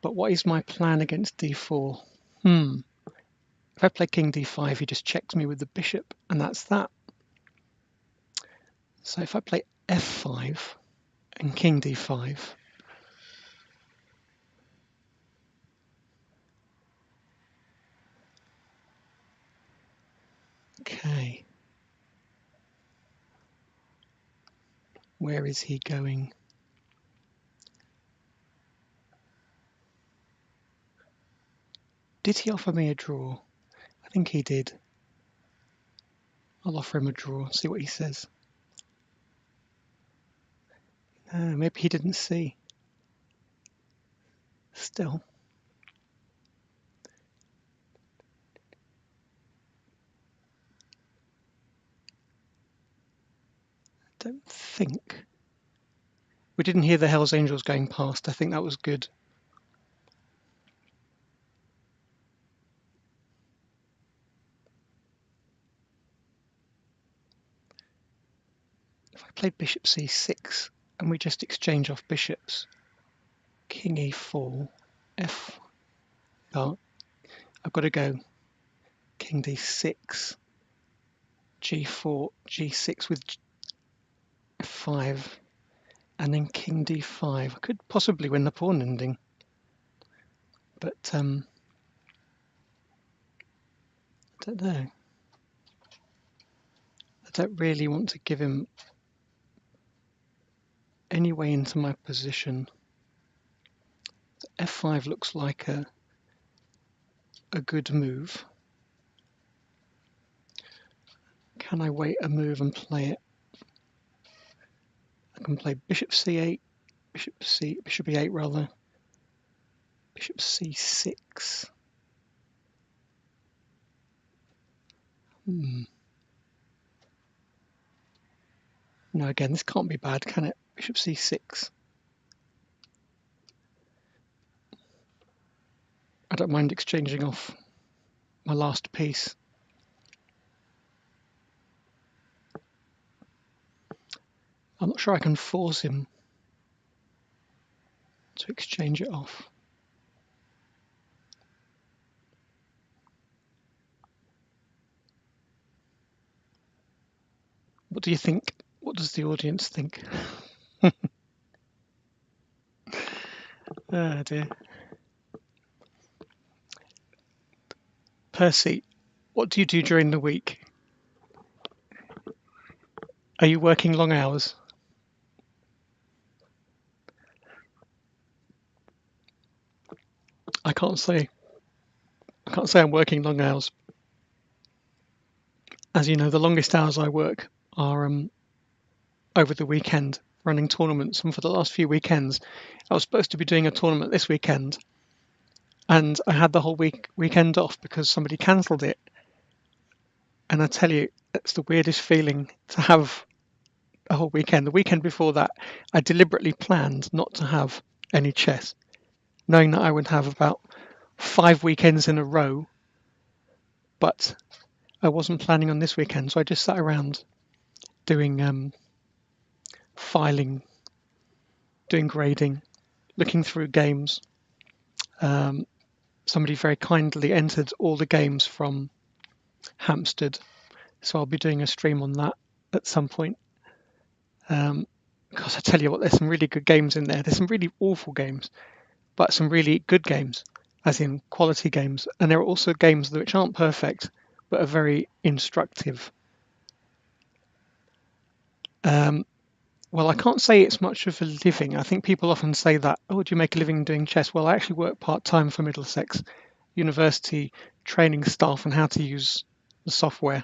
But what is my plan against d4? If I play king d5, he just checks me with the bishop, and that's that. So if I play f5 and king d5, okay. Where is he going? Did he offer me a draw? I think he did. I'll offer him a draw, see what he says. Maybe he didn't see. Still. I don't think. We didn't hear the Hells Angels going past. I think that was good. If I played bishop c6 and we just exchange off bishops, king e4, f. Oh, I've got to go king d6, g4, g6 with f5, and then king d5. I could possibly win the pawn ending, but I don't know. I don't really want to give him any way into my position. f5 looks like a good move. Can I wait a move and play it? I can play bishop c8, bishop e8 rather, bishop c6. No, again, this can't be bad, can it? Bishop c6. I don't mind exchanging off my last piece. I'm not sure I can force him to exchange it off. What do you think? What does the audience think? Oh dear. Percy, what do you do during the week? Are you working long hours? I can't say. I can't say I'm working long hours. As you know, the longest hours I work are over the weekend, running tournaments. And for the last few weekends, I was supposed to be doing a tournament this weekend, and I had the whole weekend off because somebody cancelled it. And I tell you, it's the weirdest feeling to have a whole weekend. The weekend before that, I deliberately planned not to have any chess, knowing that I would have about 5 weekends in a row, but I wasn't planning on this weekend, so I just sat around doing filing, doing grading, looking through games. Somebody very kindly entered all the games from Hampstead, so I'll be doing a stream on that at some point. Because I tell you what, there's some really good games in there. There's some really awful games, but some really good games, as in quality games. And there are also games which aren't perfect, but are very instructive. Well, I can't say it's much of a living. I think people often say that, oh, do you make a living doing chess? Well, I actually work part-time for Middlesex University, training staff on how to use the software,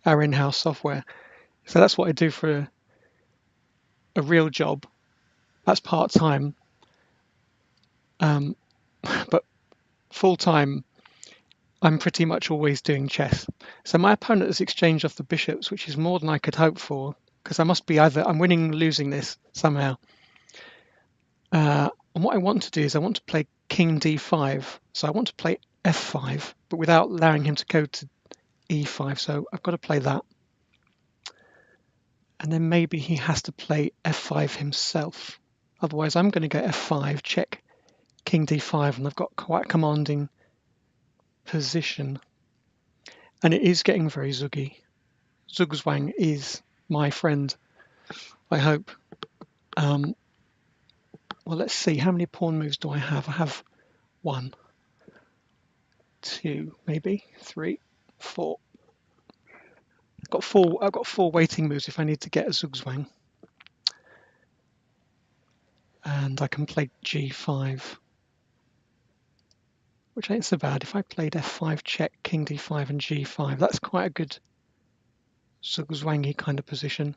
our in-house software. So that's what I do for a real job. That's part-time. But full-time, I'm pretty much always doing chess. So my opponent has exchanged off the bishops, which is more than I could hope for, because I must be either I'm winning or losing this somehow. And what I want to do is I want to play king d5. So I want to play f5, but without allowing him to go to e5. So I've got to play that. And then maybe he has to play f5 himself. Otherwise, I'm going to go f5, check king d5, and I've got quite a commanding position. And it is getting very zuggy. Zugzwang is my friend, I hope. Well, let's see. How many pawn moves do I have? I have 1, 2, maybe 3, 4. I've got 4 waiting moves if I need to get a Zugzwang. And I can play g5, which ain't so bad. If I played f5 check, king d5 and g5, that's quite a good Zugzwangy kind of position.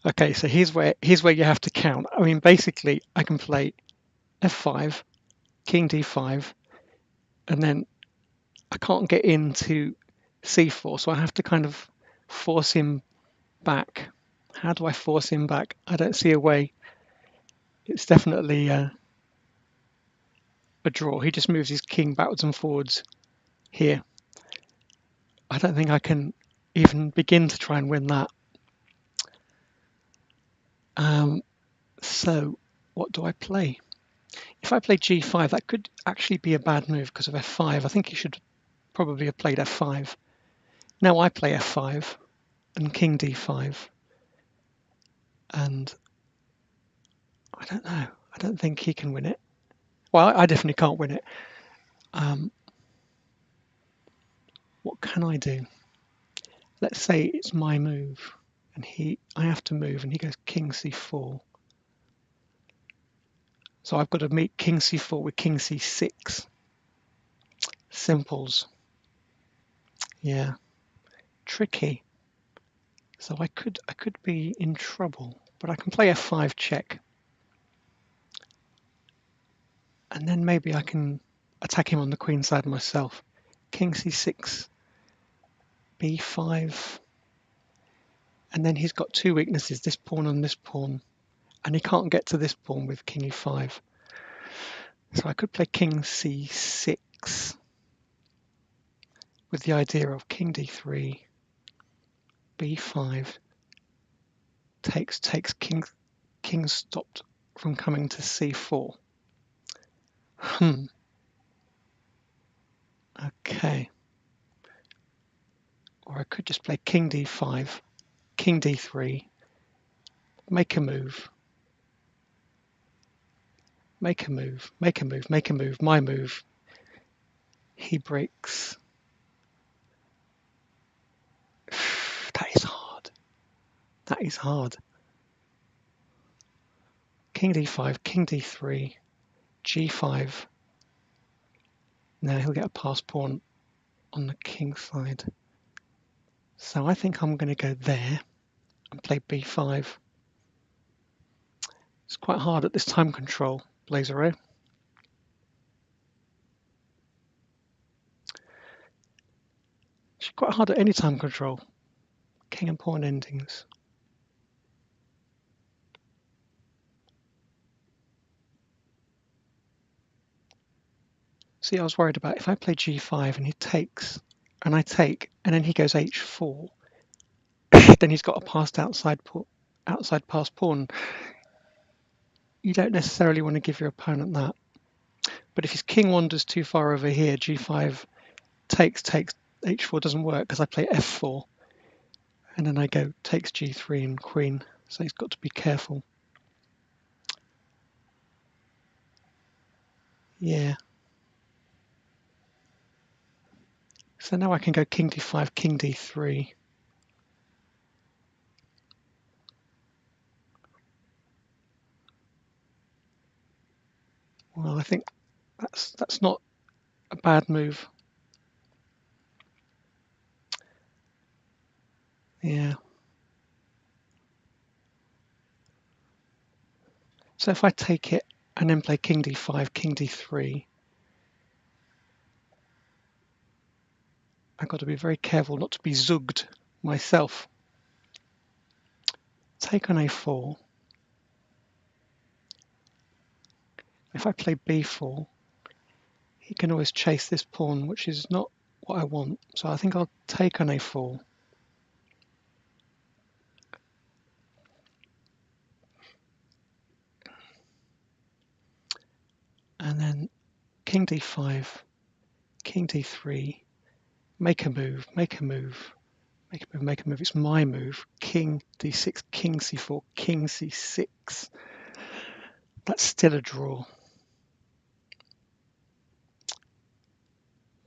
Okay, so here's where you have to count. I mean, basically, I can play f5, king d5, and then I can't get into c4, so I have to kind of force him back. How do I force him back? I don't see a way. It's definitely a draw. He just moves his king backwards and forwards here. I don't think I can even begin to try and win that. So what do I play? If I play g5, that could actually be a bad move because of f5. I think he should probably have played f5. Now I play f5 and king d5. And I don't know. I don't think he can win it. Well, I definitely can't win it. What can I do? Let's say it's my move, and I have to move, and he goes king c4. So I've got to meet king c4 with king c6. Simples. Yeah, tricky. So I could be in trouble, but I can play f5 check, and then maybe I can attack him on the queen side myself. King c6 b5, and then he's got two weaknesses, this pawn and this pawn, and he can't get to this pawn with king e5. So I could play king c6 with the idea of king d3, b5, takes, king stopped from coming to c4. Okay. Or I could just play king d5, king d3, make a move, make a move, make a move, make a move, my move. He breaks. That is hard. That is hard. King d5, king d3, g5. Now he'll get a passed pawn on the king side. So I think I'm going to go there and play b5. It's quite hard at this time control, ChesspatzerUK. It's quite hard at any time control. King and pawn endings. See, I was worried about if I play g5 and he takes, and I take, and then he goes h4, then he's got a passed outside passed pawn. You don't necessarily want to give your opponent that. But if his king wanders too far over here, g5 takes, h4 doesn't work because I play f4, and then I go takes g3 and queen. So he's got to be careful. Yeah. So now I can go king d5, king d3. Well, I think that's not a bad move. Yeah. So if I take it and then play king d5, king d3, I've got to be very careful not to be zugged myself. Take on a4. If I play b4, he can always chase this pawn, which is not what I want. So I think I'll take on a4. And then king d5, king d3, make a move, make a move, make a move, make a move. It's my move. King d6, king c4, king c6. That's still a draw.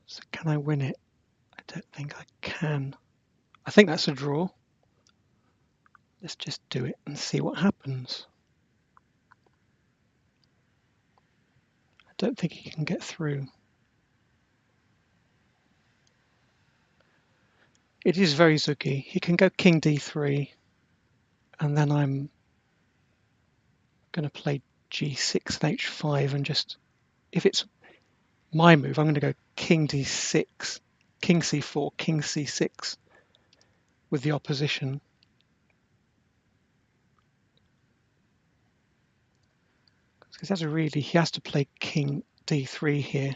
So can I win it? I don't think I can. I think that's a draw. Let's just do it and see what happens. I don't think he can get through. It is very zuggy. He can go king d3, and then I'm going to play g6 and h5, and just, if it's my move, I'm going to go king d6, king c4, king c6 with the opposition. Because he has to play king d3 here.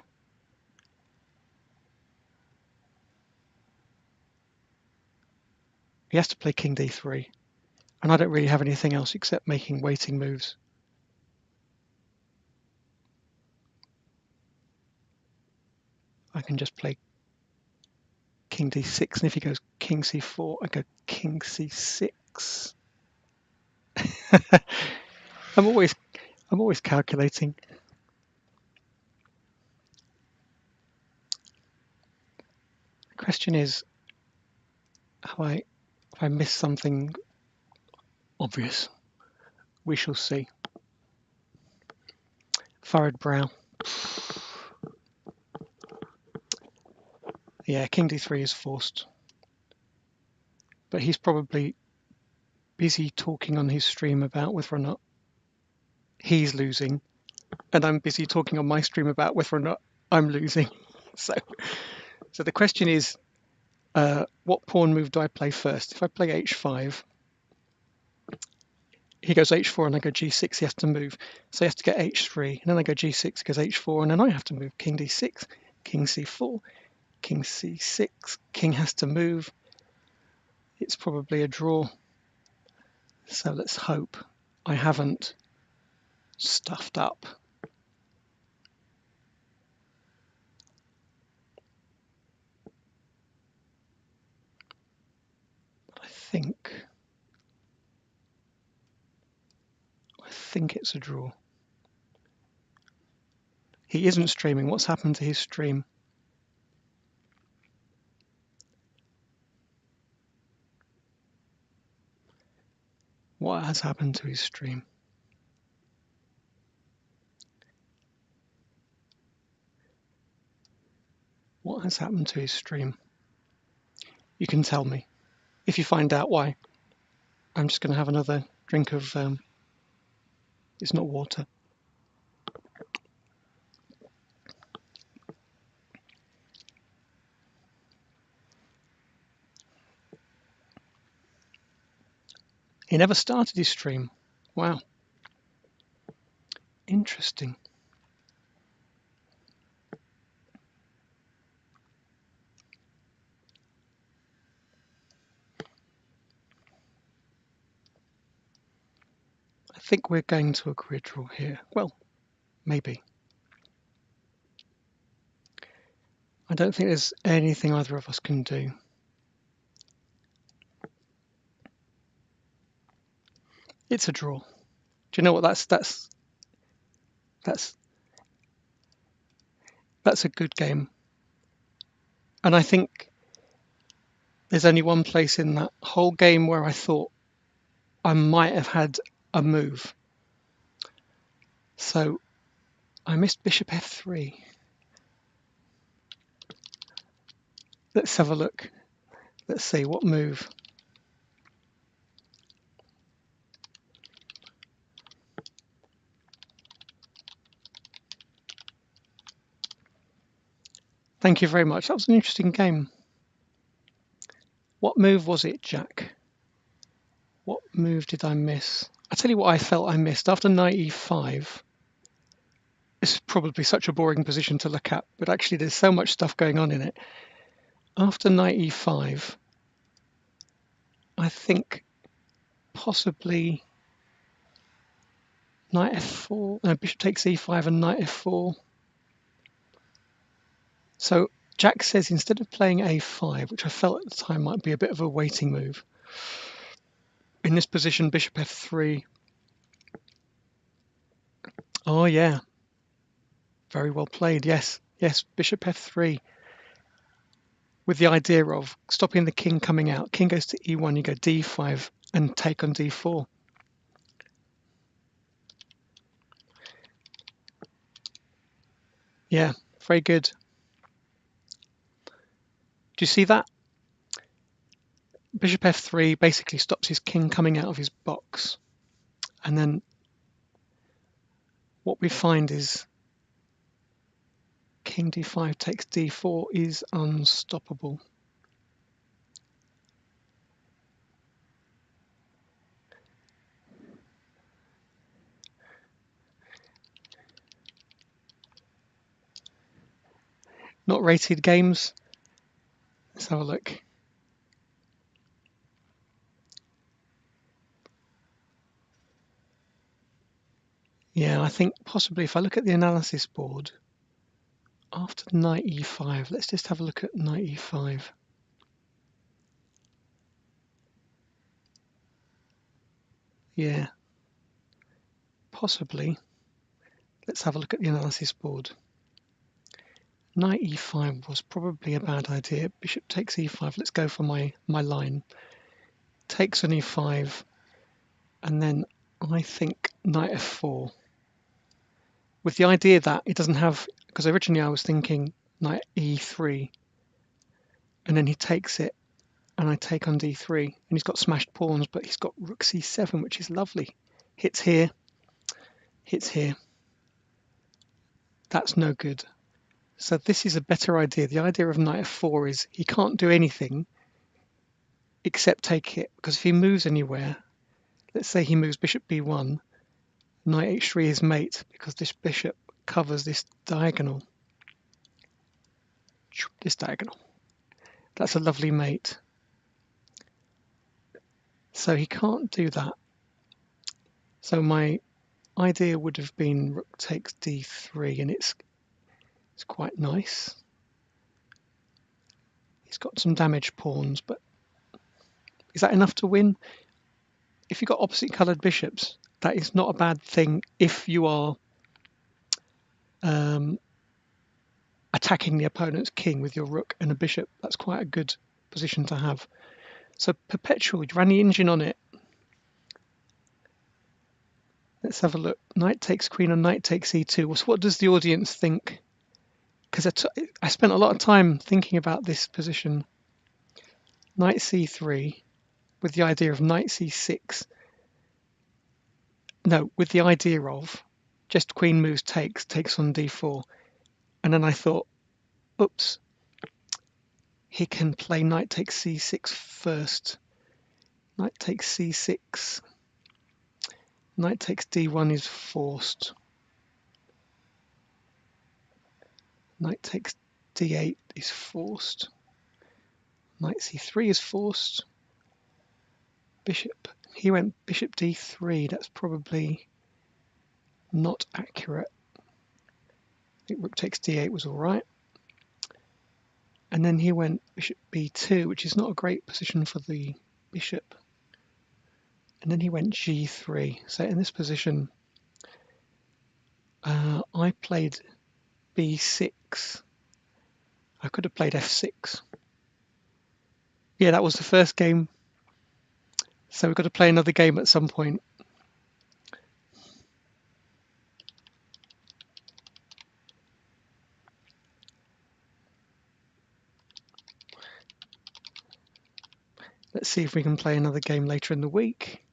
He has to play king d3, and I don't really have anything else except making waiting moves. I can just play king d6, and if he goes king c4, I go king c6. I'm always calculating. The question is, if I miss something obvious, we shall see. Furrowed brow. Yeah, king d3 is forced. But he's probably busy talking on his stream about whether or not he's losing, and I'm busy talking on my stream about whether or not I'm losing. So the question is, what pawn move do I play first? If I play h5, he goes h4 and I go g6, he has to move. So he has to get h3, and then I go g6, goes h4, and then I have to move king d6, king c4, king c6, king has to move. It's probably a draw. So let's hope I haven't stuffed up. I think it's a draw. He isn't streaming. What's happened to his stream? What has happened to his stream? What has happened to his stream? You can tell me. If you find out why, I'm just going to have another drink of, it's not water. He never started his stream. Wow. Interesting. I think we're going to a grid draw here. Well, maybe. I don't think there's anything either of us can do. It's a draw. Do you know what? That's a good game. And I think there's only one place in that whole game where I thought I might have had a move. So I missed bishop f3. Let's have a look. Let's see what move. Thank you very much. That was an interesting game. What move was it, Jack? What move did I miss? I tell you what I felt I missed. After knight e5, this is probably such a boring position to look at, but actually there's so much stuff going on in it. After knight e5, I think possibly knight f4, no, bishop takes e5 and knight f4. So Jack says instead of playing a5, which I felt at the time might be a bit of a waiting move, in this position, bishop f3. Oh yeah, very well played. Yes, bishop f3. With the idea of stopping the king coming out. King goes to e1, you go d5 and take on d4. Yeah, very good. Do you see that? Bishop f3 basically stops his king coming out of his box. And then what we find is king d5 takes d4 is unstoppable. Not rated games. Let's have a look. Yeah, I think possibly if I look at the analysis board, after knight e5, let's just have a look at knight e5. Yeah, possibly. Let's have a look at the analysis board. Knight e5 was probably a bad idea. Bishop takes e5. Let's go for my line. Takes on e5, and then I think knight f4. With the idea that it doesn't have, because originally I was thinking knight e3, and then he takes it, and I take on d3, and he's got smashed pawns, but he's got rook c7, which is lovely. Hits here, hits here. That's no good. So this is a better idea. The idea of knight f4 is he can't do anything except take it, because if he moves anywhere, let's say he moves bishop b1, knight h3 is mate, because this bishop covers this diagonal. This diagonal. That's a lovely mate. So he can't do that. So my idea would have been rook takes d3, and it's quite nice. He's got some damaged pawns, but is that enough to win? If you've got opposite coloured bishops, that is not a bad thing if you are attacking the opponent's king with your rook and a bishop. That's quite a good position to have. So Perpetual, you ran the engine on it. Let's have a look. Knight takes queen and knight takes e2. So what does the audience think? Because I spent a lot of time thinking about this position. Knight c3 with the idea of knight c6. No, with the idea of just queen moves takes on d4. And then I thought, oops, he can play knight takes c6 first. Knight takes c6. Knight takes d1 is forced. Knight takes d8 is forced. Knight c3 is forced. Bishop. He went bishop d3. That's probably not accurate. I think rook takes d8 was all right. And then he went bishop b2, which is not a great position for the bishop. And then he went g3. So in this position, I played b6. I could have played f6. Yeah, that was the first game. So we've got to play another game at some point. Let's see if we can play another game later in the week.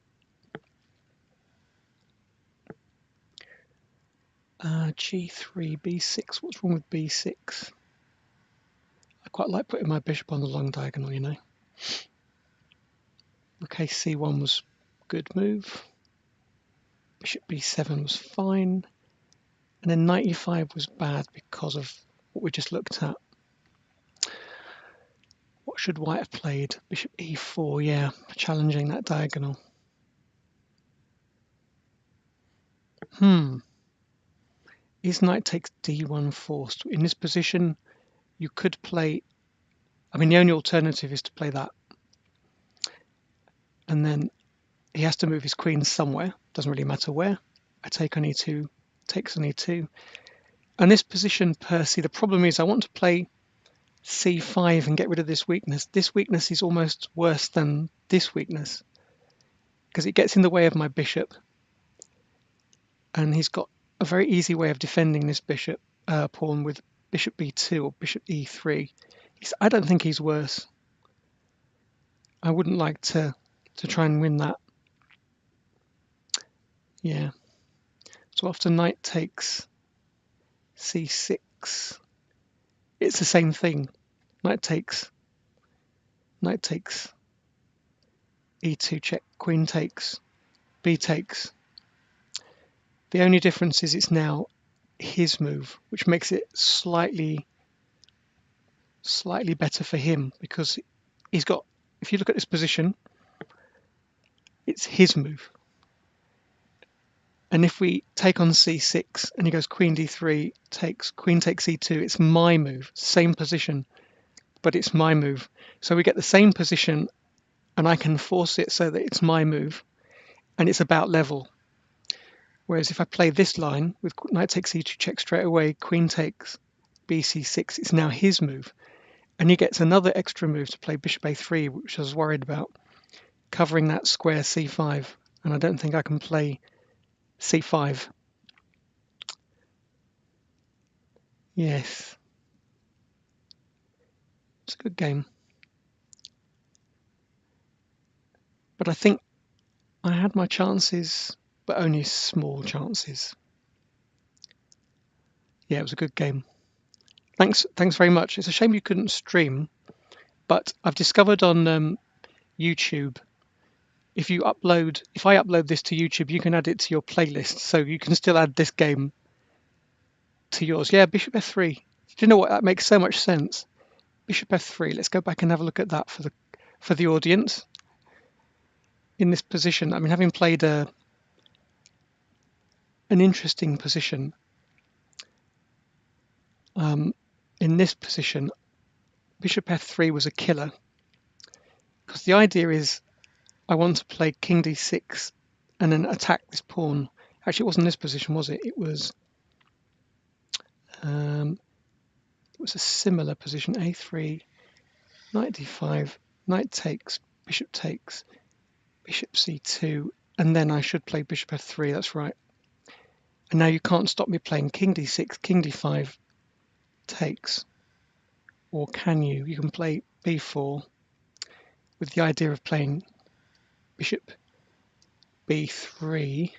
G3, b6. What's wrong with b6? I quite like putting my bishop on the long diagonal, you know. Okay, c1 was a good move. Bishop b7 was fine. And then knight e5 was bad because of what we just looked at. What should white have played? Bishop e4, yeah, challenging that diagonal. Is knight takes d1 forced? In this position, you could play, I mean, the only alternative is to play that. And then he has to move his queen somewhere, doesn't really matter where. I take on e2, takes on e2. And this position, Percy, the problem is I want to play c5 and get rid of this weakness. This weakness is almost worse than this weakness because it gets in the way of my bishop. And he's got a very easy way of defending this bishop pawn with bishop b2 or bishop e3. I don't think he's worse. I wouldn't like to try and win that. Yeah. So after knight takes c6, it's the same thing. Knight takes e2 check, queen takes, b takes. The only difference is it's now his move, which makes it slightly better for him because he's got, if you look at this position, it's his move. And if we take on c6 and he goes queen d3, takes, queen takes e2, it's my move, same position, but it's my move. So we get the same position and I can force it so that it's my move and it's about level. Whereas if I play this line with knight takes e2 check straight away, queen takes bc6, it's now his move. And he gets another extra move to play bishop a3, which I was worried about, covering that square c5. And I don't think I can play c5. Yes. It's a good game. But I think I had my chances, but only small chances. Yeah, it was a good game. Thanks very much. It's a shame you couldn't stream, but I've discovered on YouTube, if I upload this to YouTube, you can add it to your playlist, so you can still add this game to yours. Yeah, Bishop F3. Do you know what? That makes so much sense. Bishop F3. Let's go back and have a look at that for the audience. In this position, I mean, having played an interesting position, in this position, Bishop F3 was a killer, because the idea is I want to play King D6 and then attack this pawn. Actually, it wasn't this position, was it? It was a similar position. A3, Knight D5, Knight takes, Bishop takes, Bishop C2, and then I should play Bishop F3. That's right. And now you can't stop me playing King D6, King D5 takes, or can you? You can play B4 with the idea of playing Bishop B3.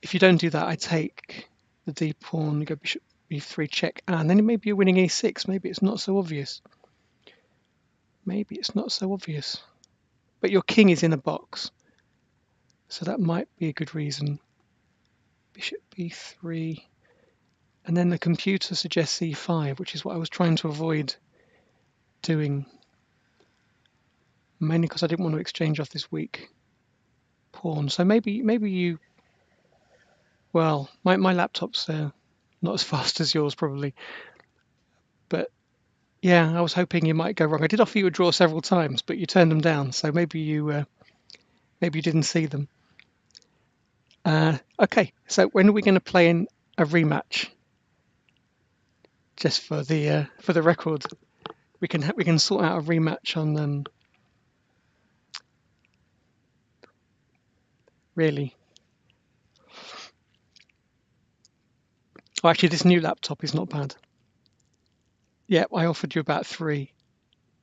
If you don't do that, I take the D pawn, you go Bishop B3 check, and then maybe you're winning A6. Maybe it's not so obvious. Maybe it's not so obvious. But your king is in a box, so that might be a good reason. Bishop B3, and then the computer suggests C5, which is what I was trying to avoid doing, mainly because I didn't want to exchange off this weak pawn. So maybe you, well, my laptop's not as fast as yours probably, but yeah, I was hoping you might go wrong. I did offer you a draw several times, but you turned them down, so maybe you didn't see them. Okay, so when are we going to play in a rematch? Just for the record, we can sort out a rematch on really. Oh, actually, this new laptop is not bad. Yeah, I offered you about 3,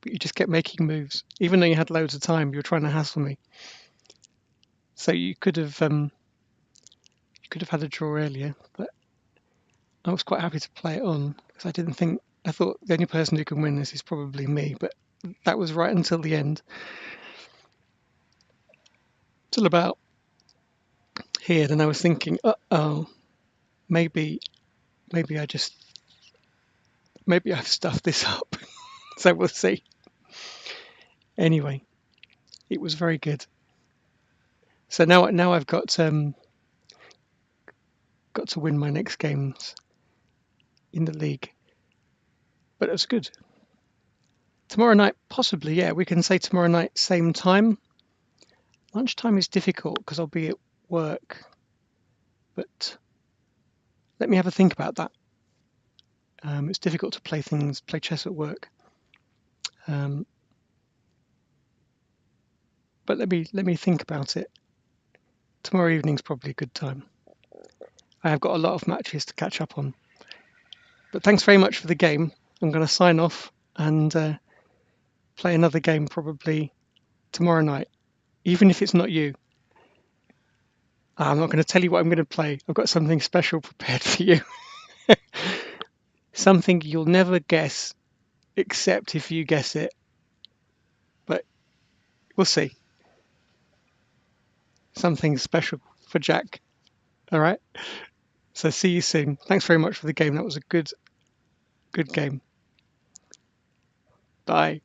but you just kept making moves, even though you had loads of time. You were trying to hassle me, so you could have had a draw earlier, but I was quite happy to play it on because I thought the only person who can win this is probably me, but that was right until the end. Till about here, then I was thinking, maybe I've stuffed this up. So we'll see. Anyway, it was very good. So now I've got to win my next games in the league. But it was good. Tomorrow night, possibly, yeah. We can say tomorrow night, same time. Lunchtime is difficult because I'll be at work. But let me have a think about that. It's difficult to play chess at work. But let me think about it. Tomorrow evening's probably a good time. I have got a lot of matches to catch up on. But thanks very much for the game. I'm going to sign off and play another game probably tomorrow night, even if it's not you. I'm not going to tell you what I'm going to play. I've got something special prepared for you. Something you'll never guess, except if you guess it. But we'll see. Something special for Jack. All right? So see you soon. Thanks very much for the game. That was a good game. Bye.